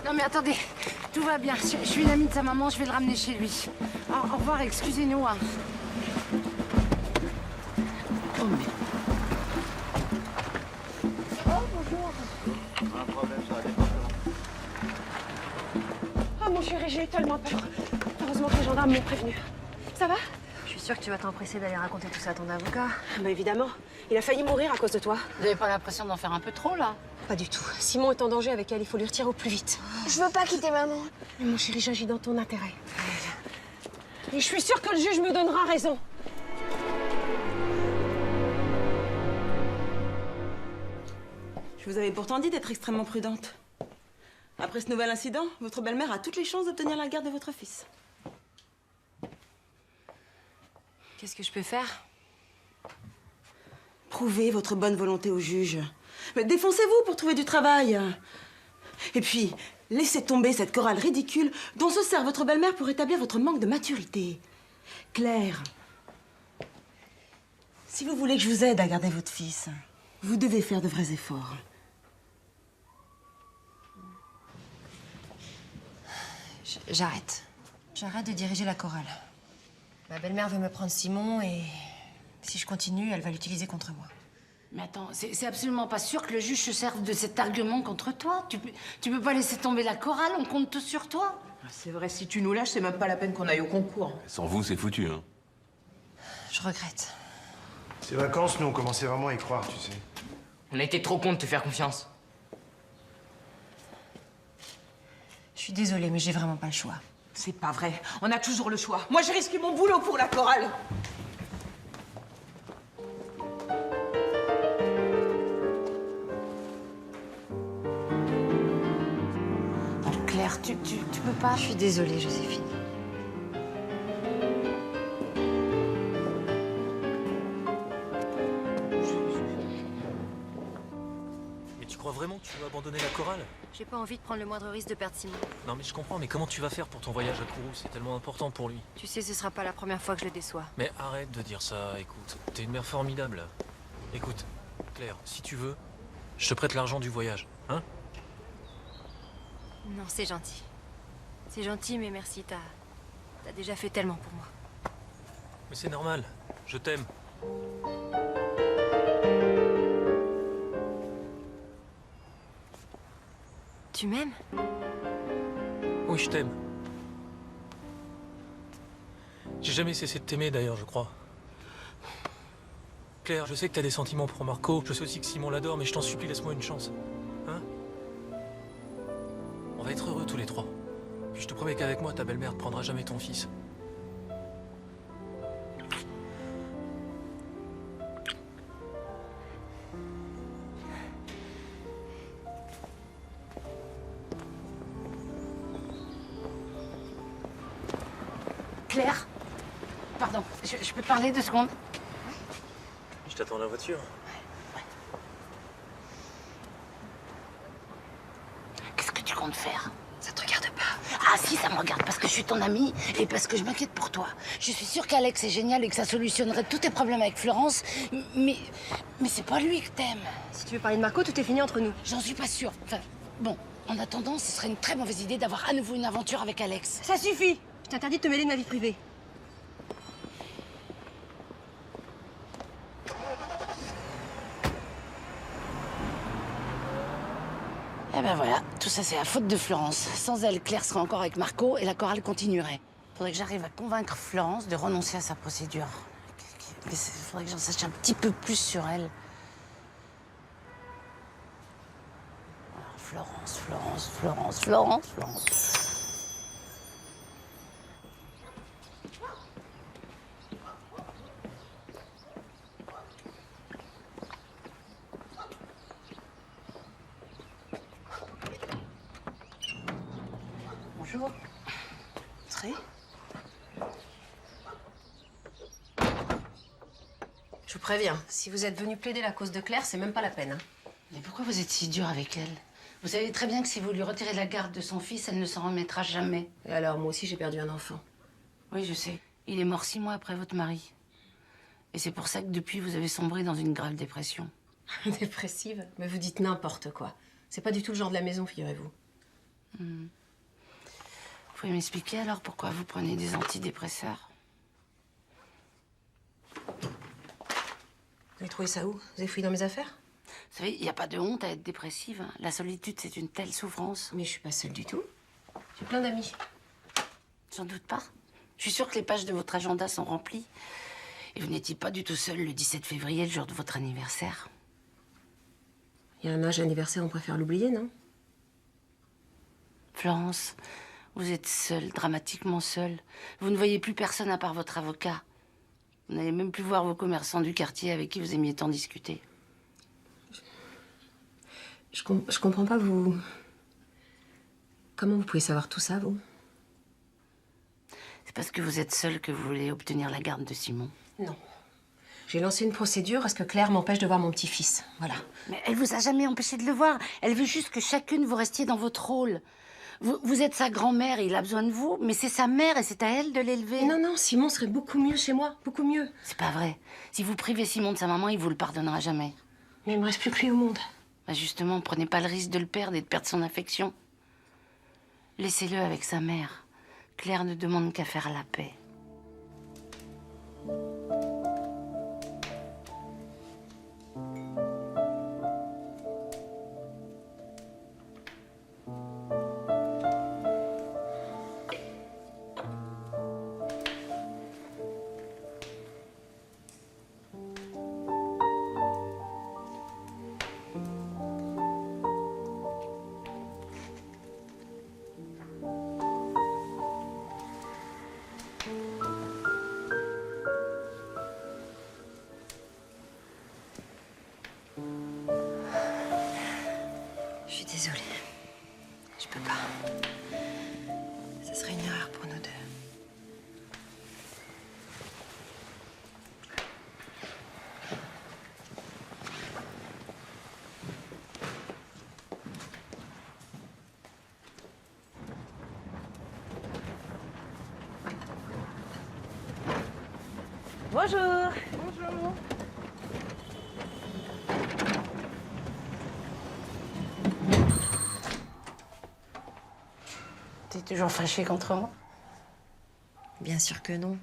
Non mais attendez, tout va bien. Je suis une amie de sa maman, je vais le ramener chez lui. Au revoir, excusez-nous. Hein. Oh merde. Oh, bonjour. Un problème sur la département. Oh, mon chéri, j'ai eu tellement peur. Heureusement que les gendarmes m'ont prévenu. Ça va? Je suis sûre que tu vas t'empresser d'aller raconter tout ça à ton avocat. Bah évidemment. Il a failli mourir à cause de toi. Vous avez pas l'impression d'en faire un peu trop, là? Pas du tout. Simon est en danger avec elle, il faut lui retirer au plus vite. Je veux pas quitter maman. Mais mon chéri, j'agis dans ton intérêt. Et je suis sûre que le juge me donnera raison. Je vous avais pourtant dit d'être extrêmement prudente. Après ce nouvel incident, votre belle-mère a toutes les chances d'obtenir la garde de votre fils. Qu'est-ce que je peux faire? Prouvez votre bonne volonté au juge. Mais défoncez-vous pour trouver du travail. Et puis, laissez tomber cette chorale ridicule dont se sert votre belle-mère pour établir votre manque de maturité. Claire, si vous voulez que je vous aide à garder votre fils, vous devez faire de vrais efforts. J'arrête. J'arrête de diriger la chorale. Ma belle-mère veut me prendre Simon et si je continue, elle va l'utiliser contre moi. Mais attends, c'est absolument pas sûr que le juge se serve de cet argument contre toi. Tu peux pas laisser tomber la chorale, on compte tous sur toi. C'est vrai, si tu nous lâches, c'est même pas la peine qu'on aille au concours. Sans vous, c'est foutu, hein. Je regrette. Ces vacances, nous, on commençait vraiment à y croire, tu sais. On a été trop con de te faire confiance. Je suis désolée, mais j'ai vraiment pas le choix. C'est pas vrai. On a toujours le choix. Moi, j'ai risqué mon boulot pour la chorale. Claire, tu peux pas... Je suis désolée, Joséphine. Mais tu crois vraiment que tu veux abandonner la chorale? J'ai pas envie de prendre le moindre risque de perdre Simon. Non mais je comprends, mais comment tu vas faire pour ton voyage à Kourou? C'est tellement important pour lui. Tu sais, ce sera pas la première fois que je le déçois. Mais arrête de dire ça, écoute. T'es une mère formidable. Écoute, Claire, si tu veux, je te prête l'argent du voyage, hein? Non, c'est gentil. C'est gentil, mais merci, t'as déjà fait tellement pour moi. Mais c'est normal, je t'aime. Tu m'aimes? Oui, je t'aime. J'ai jamais cessé de t'aimer d'ailleurs, je crois. Claire, je sais que t'as des sentiments pour Marco. Je sais aussi que Simon l'adore, mais je t'en supplie, laisse-moi une chance. Hein? On va être heureux tous les trois. Puis je te promets qu'avec moi, ta belle-mère ne prendra jamais ton fils. Claire, pardon, je peux te parler 2 secondes? Je t'attends dans la voiture. Qu'est-ce que tu comptes faire? Ça te regarde pas. Ah si, ça me regarde parce que je suis ton amie et parce que je m'inquiète pour toi. Je suis sûre qu'Alex est génial et que ça solutionnerait tous tes problèmes avec Florence, mais c'est pas lui que t'aimes. Si tu veux parler de Marco, tout est fini entre nous. J'en suis pas sûre. Enfin, bon, en attendant, ce serait une très mauvaise idée d'avoir à nouveau une aventure avec Alex. Ça suffit! Je t'interdis de te mêler de ma vie privée. Eh ben voilà, tout ça c'est la faute de Florence. Sans elle, Claire serait encore avec Marco et la chorale continuerait. Faudrait que j'arrive à convaincre Florence de renoncer à sa procédure. Mais faudrait que j'en sache un petit peu plus sur elle. Florence. Bonjour. Entrez. Je vous préviens, si vous êtes venu plaider la cause de Claire, c'est même pas la peine. Hein. Mais pourquoi vous êtes si dur avec elle? Vous savez très bien que si vous lui retirez la garde de son fils, elle ne s'en remettra jamais. Et alors, moi aussi, j'ai perdu un enfant. Oui, je sais. Il est mort 6 mois après votre mari. Et c'est pour ça que depuis, vous avez sombré dans une grave dépression. Dépressive? Mais vous dites n'importe quoi. C'est pas du tout le genre de la maison, figurez-vous. Vous pouvez m'expliquer alors pourquoi vous prenez des antidépresseurs? Vous avez trouvé ça où? Vous avez fouillé dans mes affaires? Vous savez, il n'y a pas de honte à être dépressive. Hein. La solitude, c'est une telle souffrance. Mais je suis pas seule du tout. J'ai plein d'amis. J'en doute pas. Je suis sûre que les pages de votre agenda sont remplies. Et vous n'étiez pas du tout seule le 17 février, le jour de votre anniversaire. Il y a un âge anniversaire, on préfère l'oublier, non? Florence, vous êtes seule, dramatiquement seule. Vous ne voyez plus personne à part votre avocat. Vous n'allez même plus voir vos commerçants du quartier avec qui vous aimiez tant discuter. Je comprends pas, vous... Comment vous pouvez savoir tout ça, vous? C'est parce que vous êtes seule que vous voulez obtenir la garde de Simon. Non. J'ai lancé une procédure parce que Claire m'empêche de voir mon petit-fils. Voilà. Mais elle vous a jamais empêché de le voir. Elle veut juste que chacune vous restiez dans votre rôle. Vous êtes sa grand-mère, il a besoin de vous, mais c'est sa mère et c'est à elle de l'élever. Non, non, Simon serait beaucoup mieux chez moi, beaucoup mieux. C'est pas vrai. Si vous privez Simon de sa maman, il vous le pardonnera jamais. Mais il me reste plus que lui au monde. Bah justement, prenez pas le risque de le perdre et de perdre son affection. Laissez-le avec sa mère. Claire ne demande qu'à faire la paix. Je suis désolée. Je peux pas. Ça serait une erreur pour nous deux. Bonjour. Bonjour. T'es toujours fâchée contre moi? Bien sûr que non.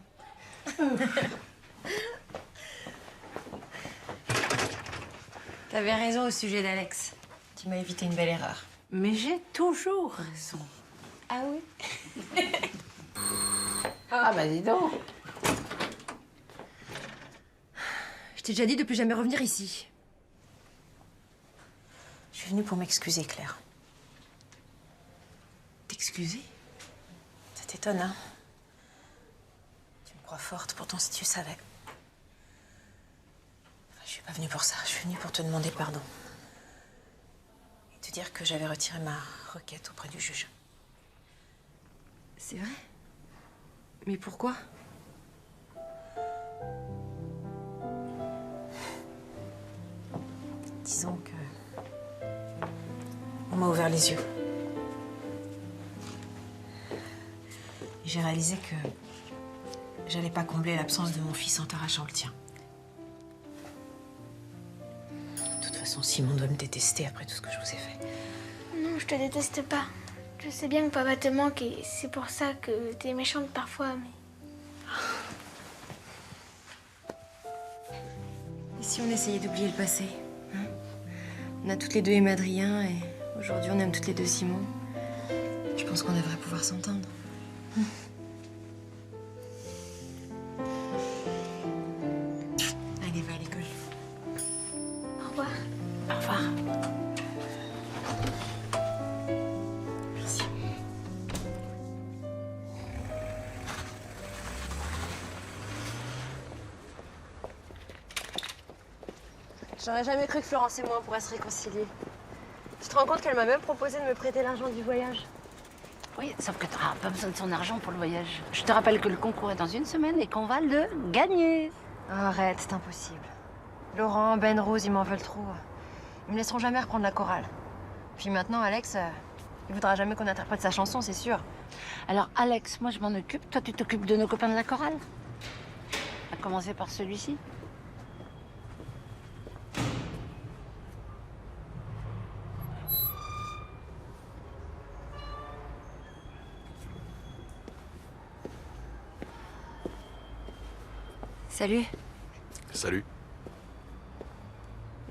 T'avais raison au sujet d'Alex. Tu m'as évité une belle erreur. Mais j'ai toujours raison. Ah oui? Ah bah dis donc. Je t'ai déjà dit de plus jamais revenir ici. Je suis venue pour m'excuser, Claire. T'excuser? Ça t'étonne, hein? Tu me crois forte, pourtant si tu savais. Enfin, je suis pas venue pour ça, je suis venue pour te demander pardon. Et te dire que j'avais retiré ma requête auprès du juge. C'est vrai? Mais pourquoi? Disons que... on m'a ouvert les yeux. J'ai réalisé que j'allais pas combler l'absence de mon fils en t'arrachant le tien. De toute façon, Simon doit me détester après tout ce que je vous ai fait. Non, je te déteste pas. Je sais bien que papa te manque et c'est pour ça que t'es méchante parfois, mais... Et si on essayait d'oublier le passé, hein? On a toutes les deux aimé Adrien et aujourd'hui on aime toutes les deux Simon. Je pense qu'on devrait pouvoir s'entendre. Allez, va à l'école. Au revoir. Au revoir. Merci. J'aurais jamais cru que Florence et moi on pourrait se réconcilier. Tu te rends compte qu'elle m'a même proposé de me prêter l'argent du voyage? Oui, sauf que t'auras pas besoin de son argent pour le voyage. Je te rappelle que le concours est dans une semaine et qu'on va le gagner. Arrête, c'est impossible. Laurent, Ben, Rose, ils m'en veulent trop. Ils me laisseront jamais reprendre la chorale. Puis maintenant, Alex, il voudra jamais qu'on interprète sa chanson, c'est sûr. Alors Alex, moi je m'en occupe. Toi tu t'occupes de nos copains de la chorale. À commencer par celui-ci. Salut. Salut.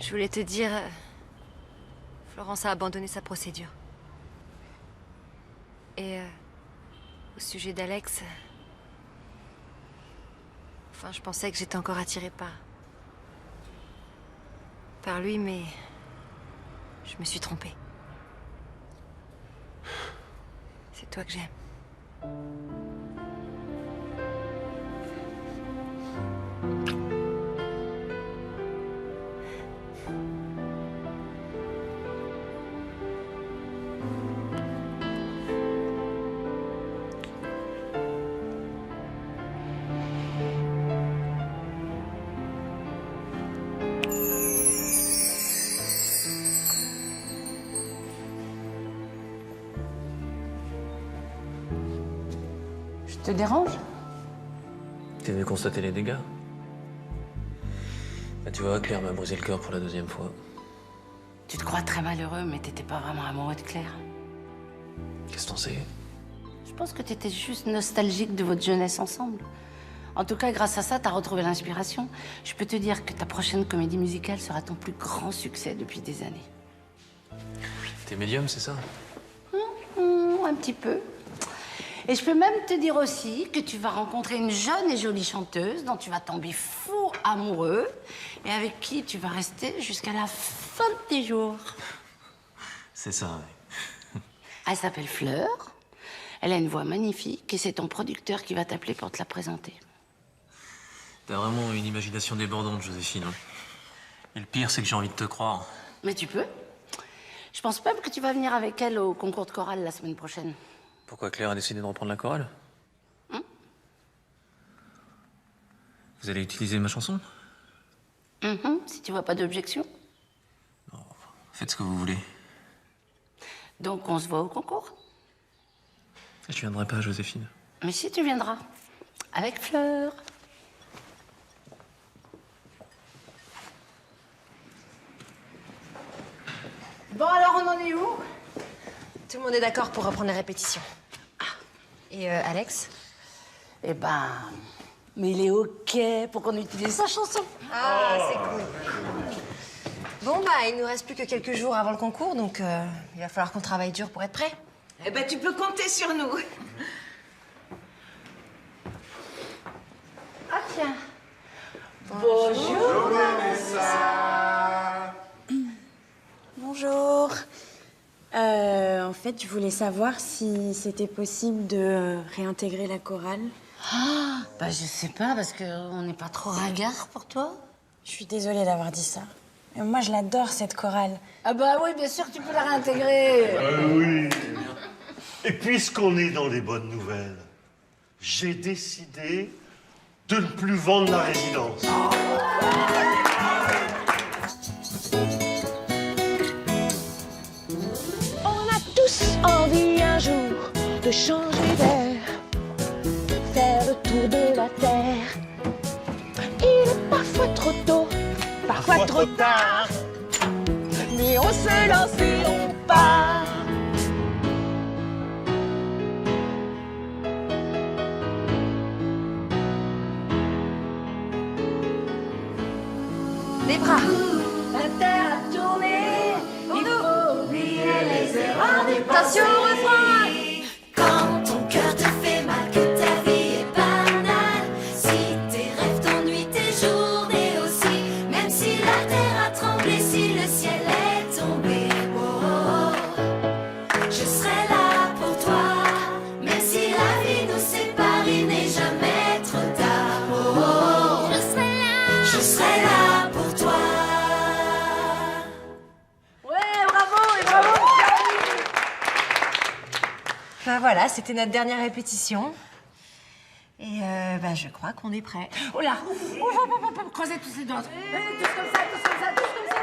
Je voulais te dire... Florence a abandonné sa procédure. Et au sujet d'Alex... Enfin, je pensais que j'étais encore attirée par lui, mais... Je me suis trompée. C'est toi que j'aime. te dérange? T'es venu constater les dégâts. Bah, tu vois, Claire m'a brisé le cœur pour la 2e fois. Tu te crois très malheureux, mais t'étais pas vraiment amoureux de Claire. Qu'est-ce que t'en sais? Je pense que t'étais juste nostalgique de votre jeunesse ensemble. En tout cas, grâce à ça, t'as retrouvé l'inspiration. Je peux te dire que ta prochaine comédie musicale sera ton plus grand succès depuis des années. T'es médium, c'est ça? Un petit peu. Et je peux même te dire aussi que tu vas rencontrer une jeune et jolie chanteuse dont tu vas tomber fou amoureux et avec qui tu vas rester jusqu'à la fin de tes jours. C'est ça, oui. Elle s'appelle Fleur. Elle a une voix magnifique et c'est ton producteur qui va t'appeler pour te la présenter. T'as vraiment une imagination débordante, Joséphine. Hein. Et le pire, c'est que j'ai envie de te croire. Mais tu peux. Je pense même que tu vas venir avec elle au concours de chorale la semaine prochaine. Pourquoi Claire a décidé de reprendre la chorale? Vous allez utiliser ma chanson? Si tu vois pas d'objection. Faites ce que vous voulez. Donc on se voit au concours. Je viendrai pas, Joséphine. Mais si, tu viendras. Avec Fleur. Bon, alors on en est où? Tout le monde est d'accord pour reprendre les répétitions. Et Alex? Eh ben... Mais il est OK pour qu'on utilise sa chanson. Ah, c'est cool. Bon, bah, il nous reste plus que quelques jours avant le concours, donc il va falloir qu'on travaille dur pour être prêt. Eh ben, tu peux compter sur nous. Ah, tiens. Bonjour, Vanessa. Bonjour. En fait, je voulais savoir si c'était possible de réintégrer la chorale. Ah, bah je sais pas, parce qu'on n'est pas trop ringard pour toi. Je suis désolée d'avoir dit ça. Mais moi, je l'adore, cette chorale. Ah bah oui, bien sûr, tu peux la réintégrer. Oui. Et puisqu'on est dans les bonnes nouvelles, j'ai décidé de ne plus vendre la résidence. On a tous envie un jour de changer d'air, faire le tour de la terre. Il est parfois trop tôt, parfois trop tard, mais on se lance et on part. Les bras. La terre a tourné, il faut oublier les erreurs du passé. Attention au refrain. Quand ton cœur te fait mal, que ta vie est banale, si tes rêves t'ennuient, tes journées aussi, même si la terre a tremblé, si le ciel est tombé, oh, oh, oh, je serai là pour toi, même si la vie nous sépare, il n'est jamais trop tard, oh, oh, oh, je serai là pour toi. Ouais, bravo, et bravo. Bah voilà, c'était notre dernière répétition. Et bah, je crois qu'on est prêt. Oh là, croisez tous les doigts. Tous comme ça, tous comme ça, tous comme ça.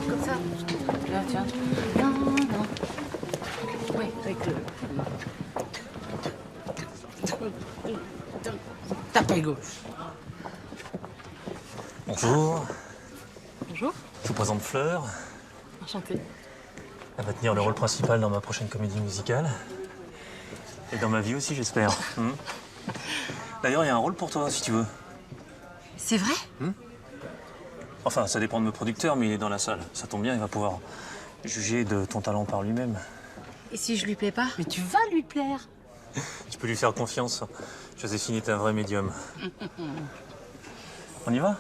Comme ça. Là, tiens. Non, non. Oui, avec le... Tapez gauche. Bonjour. Bonjour. Je vous présente Fleur. Enchantée. Elle va tenir le rôle principal dans ma prochaine comédie musicale. Et dans ma vie aussi, j'espère. D'ailleurs, il y a un rôle pour toi, si tu veux. C'est vrai? Enfin, ça dépend de mon producteur, mais il est dans la salle. Ça tombe bien, il va pouvoir juger de ton talent par lui-même. Et si je lui plais pas? Mais tu vas lui plaire. Tu peux lui faire confiance. Joséphine est un vrai médium. On y va?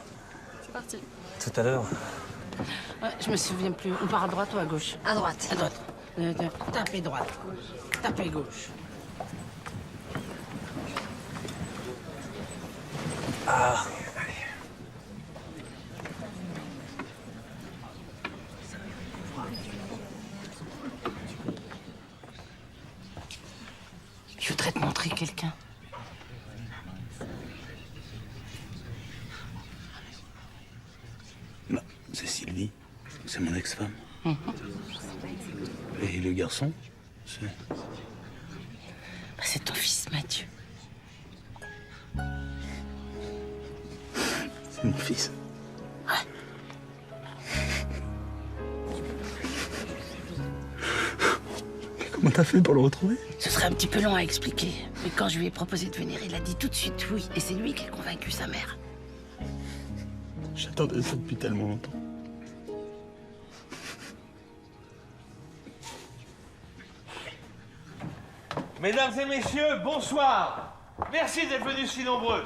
C'est parti. Tout à l'heure. Ouais, je me souviens plus. On part à droite ou à gauche? À droite. À droite. Tapez droite. Tapez gauche. Ah. Chut. voudrais te montrer quelqu'un. Non, c'est Sylvie. C'est mon ex-femme. Et le garçon, c'est... C'est ton fils Mathieu. C'est mon fils. Comment t'as fait pour le retrouver? Ce serait un petit peu long à expliquer. Mais quand je lui ai proposé de venir, il a dit tout de suite oui. Et c'est lui qui a convaincu sa mère. J'attendais ça depuis tellement longtemps. Mesdames et messieurs, bonsoir. Merci d'être venus si nombreux.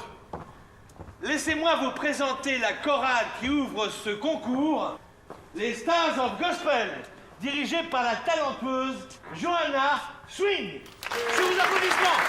Laissez-moi vous présenter la chorale qui ouvre ce concours, les Stars of Gospel, dirigée par la talentueuse Johanna Swing. Sous vos applaudissements.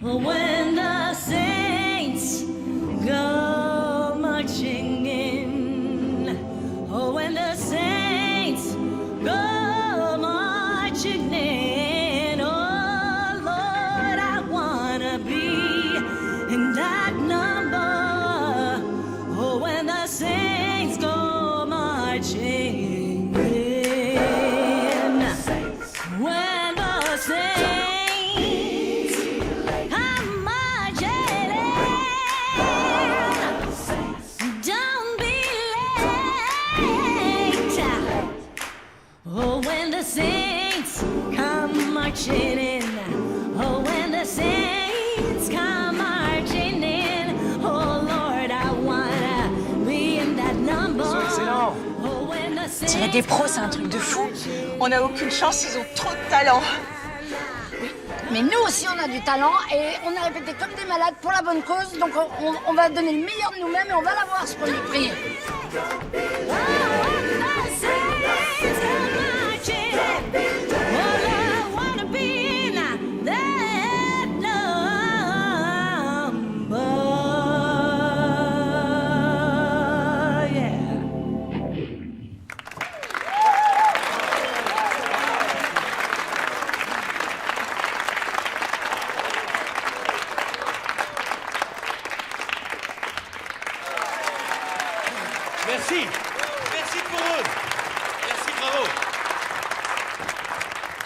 When the saints go marching in, oh, when the saints go marching in, oh Lord, I wanna be in that number. Oh, when the saints go marching in, when the saints saints come marching in. Oh, when the saints come marching in. Oh, Lord, I wanna be in that number. Excellent. Oh, when the saints Tirer des pros, c'est un truc de fou. On n'a aucune chance, ils ont trop de talent. Oui, mais nous aussi on a du talent et on a répété comme des malades pour la bonne cause. Donc on va donner le meilleur de nous-mêmes et on va l'avoir ce premier prix. Merci. Merci pour eux. Merci, bravo.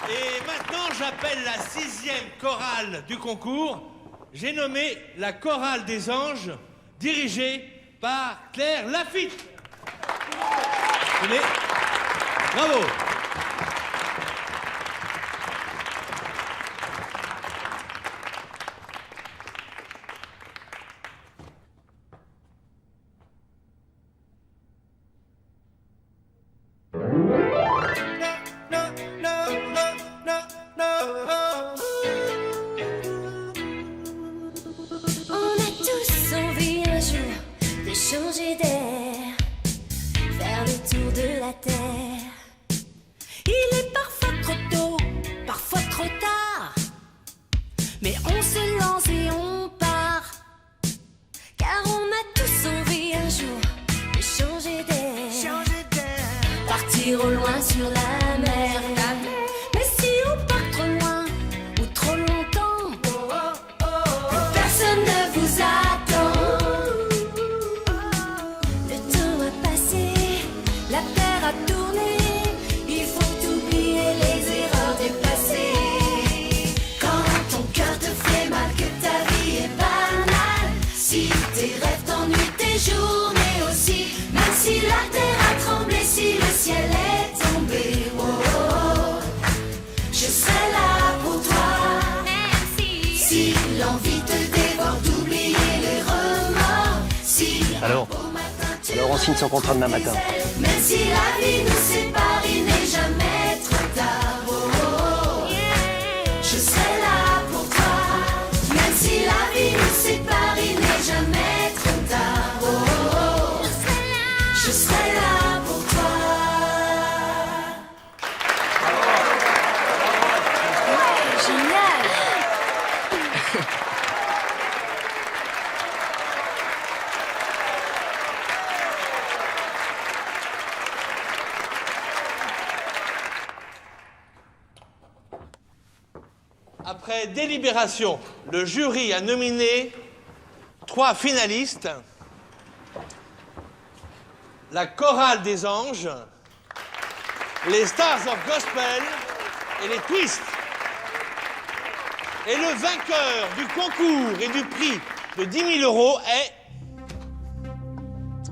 Et maintenant, j'appelle la 6e chorale du concours. J'ai nommé la chorale des anges, dirigée par Claire Lafitte. Tenez. Bravo. Changer d'air, faire le tour de la terre. Il est parfois trop tôt, parfois trop tard, mais on se lance et on part, car on a tous envie un jour de changer d'air, partir au loin sur la mer. Mais si on part trop loin ou trop longtemps, personne ne vous attend. Journée aussi, même si la terre a tremblé, si le ciel est tombé, oh, oh, je serai là pour toi. Même si l'envie te dévore d'oublier les remords, si Alors on signe son contrat demain matin. même si la vie nous sépare, il n'est jamais trop tard, oh, oh, je serai là pour toi. Même si la vie nous sépare, il n'est jamais trop tard. Je serai là pour toi. Après délibération, le jury a nominé 3 finalistes. La Chorale des Anges, les Stars of Gospel et les Twists. Et le vainqueur du concours et du prix de 10 000 € est...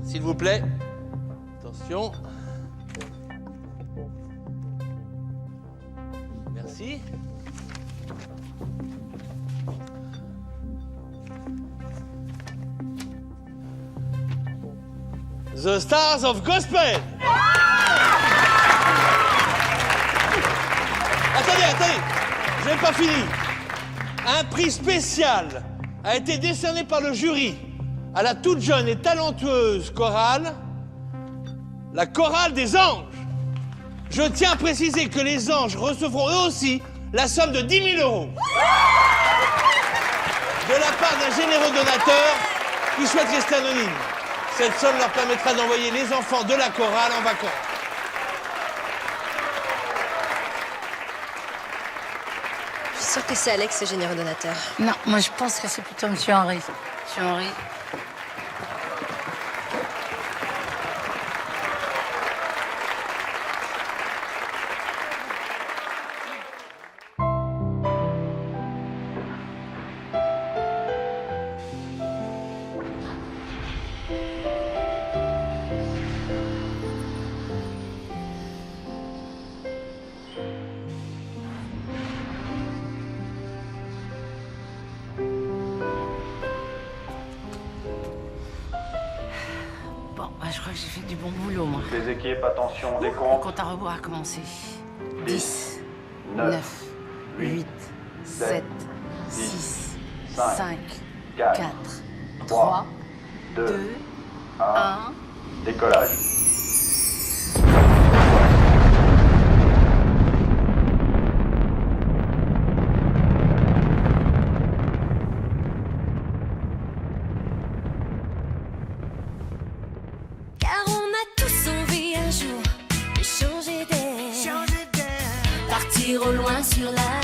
S'il vous plaît, attention. Merci. The Stars of Gospel. Attendez, je n'ai pas fini. Un prix spécial a été décerné par le jury à la toute jeune et talentueuse chorale, la Chorale des Anges. Je tiens à préciser que les anges recevront eux aussi la somme de 10 000 € de la part d'un généreux donateur qui souhaite rester anonyme. Cette somme leur permettra d'envoyer les enfants de la chorale en vacances. Je suis sûre que c'est Alex, ce généreux donateur. Non, moi je pense que c'est plutôt Monsieur Henri. Monsieur Henri. Je crois que j'ai fait du bon boulot, moi. Les équipes, attention, Le décompte. compte à rebours a commencé. 10, 9, 8, 7, 6, 5, 4, 3, 2, 1. Décollage. Car on a tous envie un jour de changer d'air. Partir au loin sur la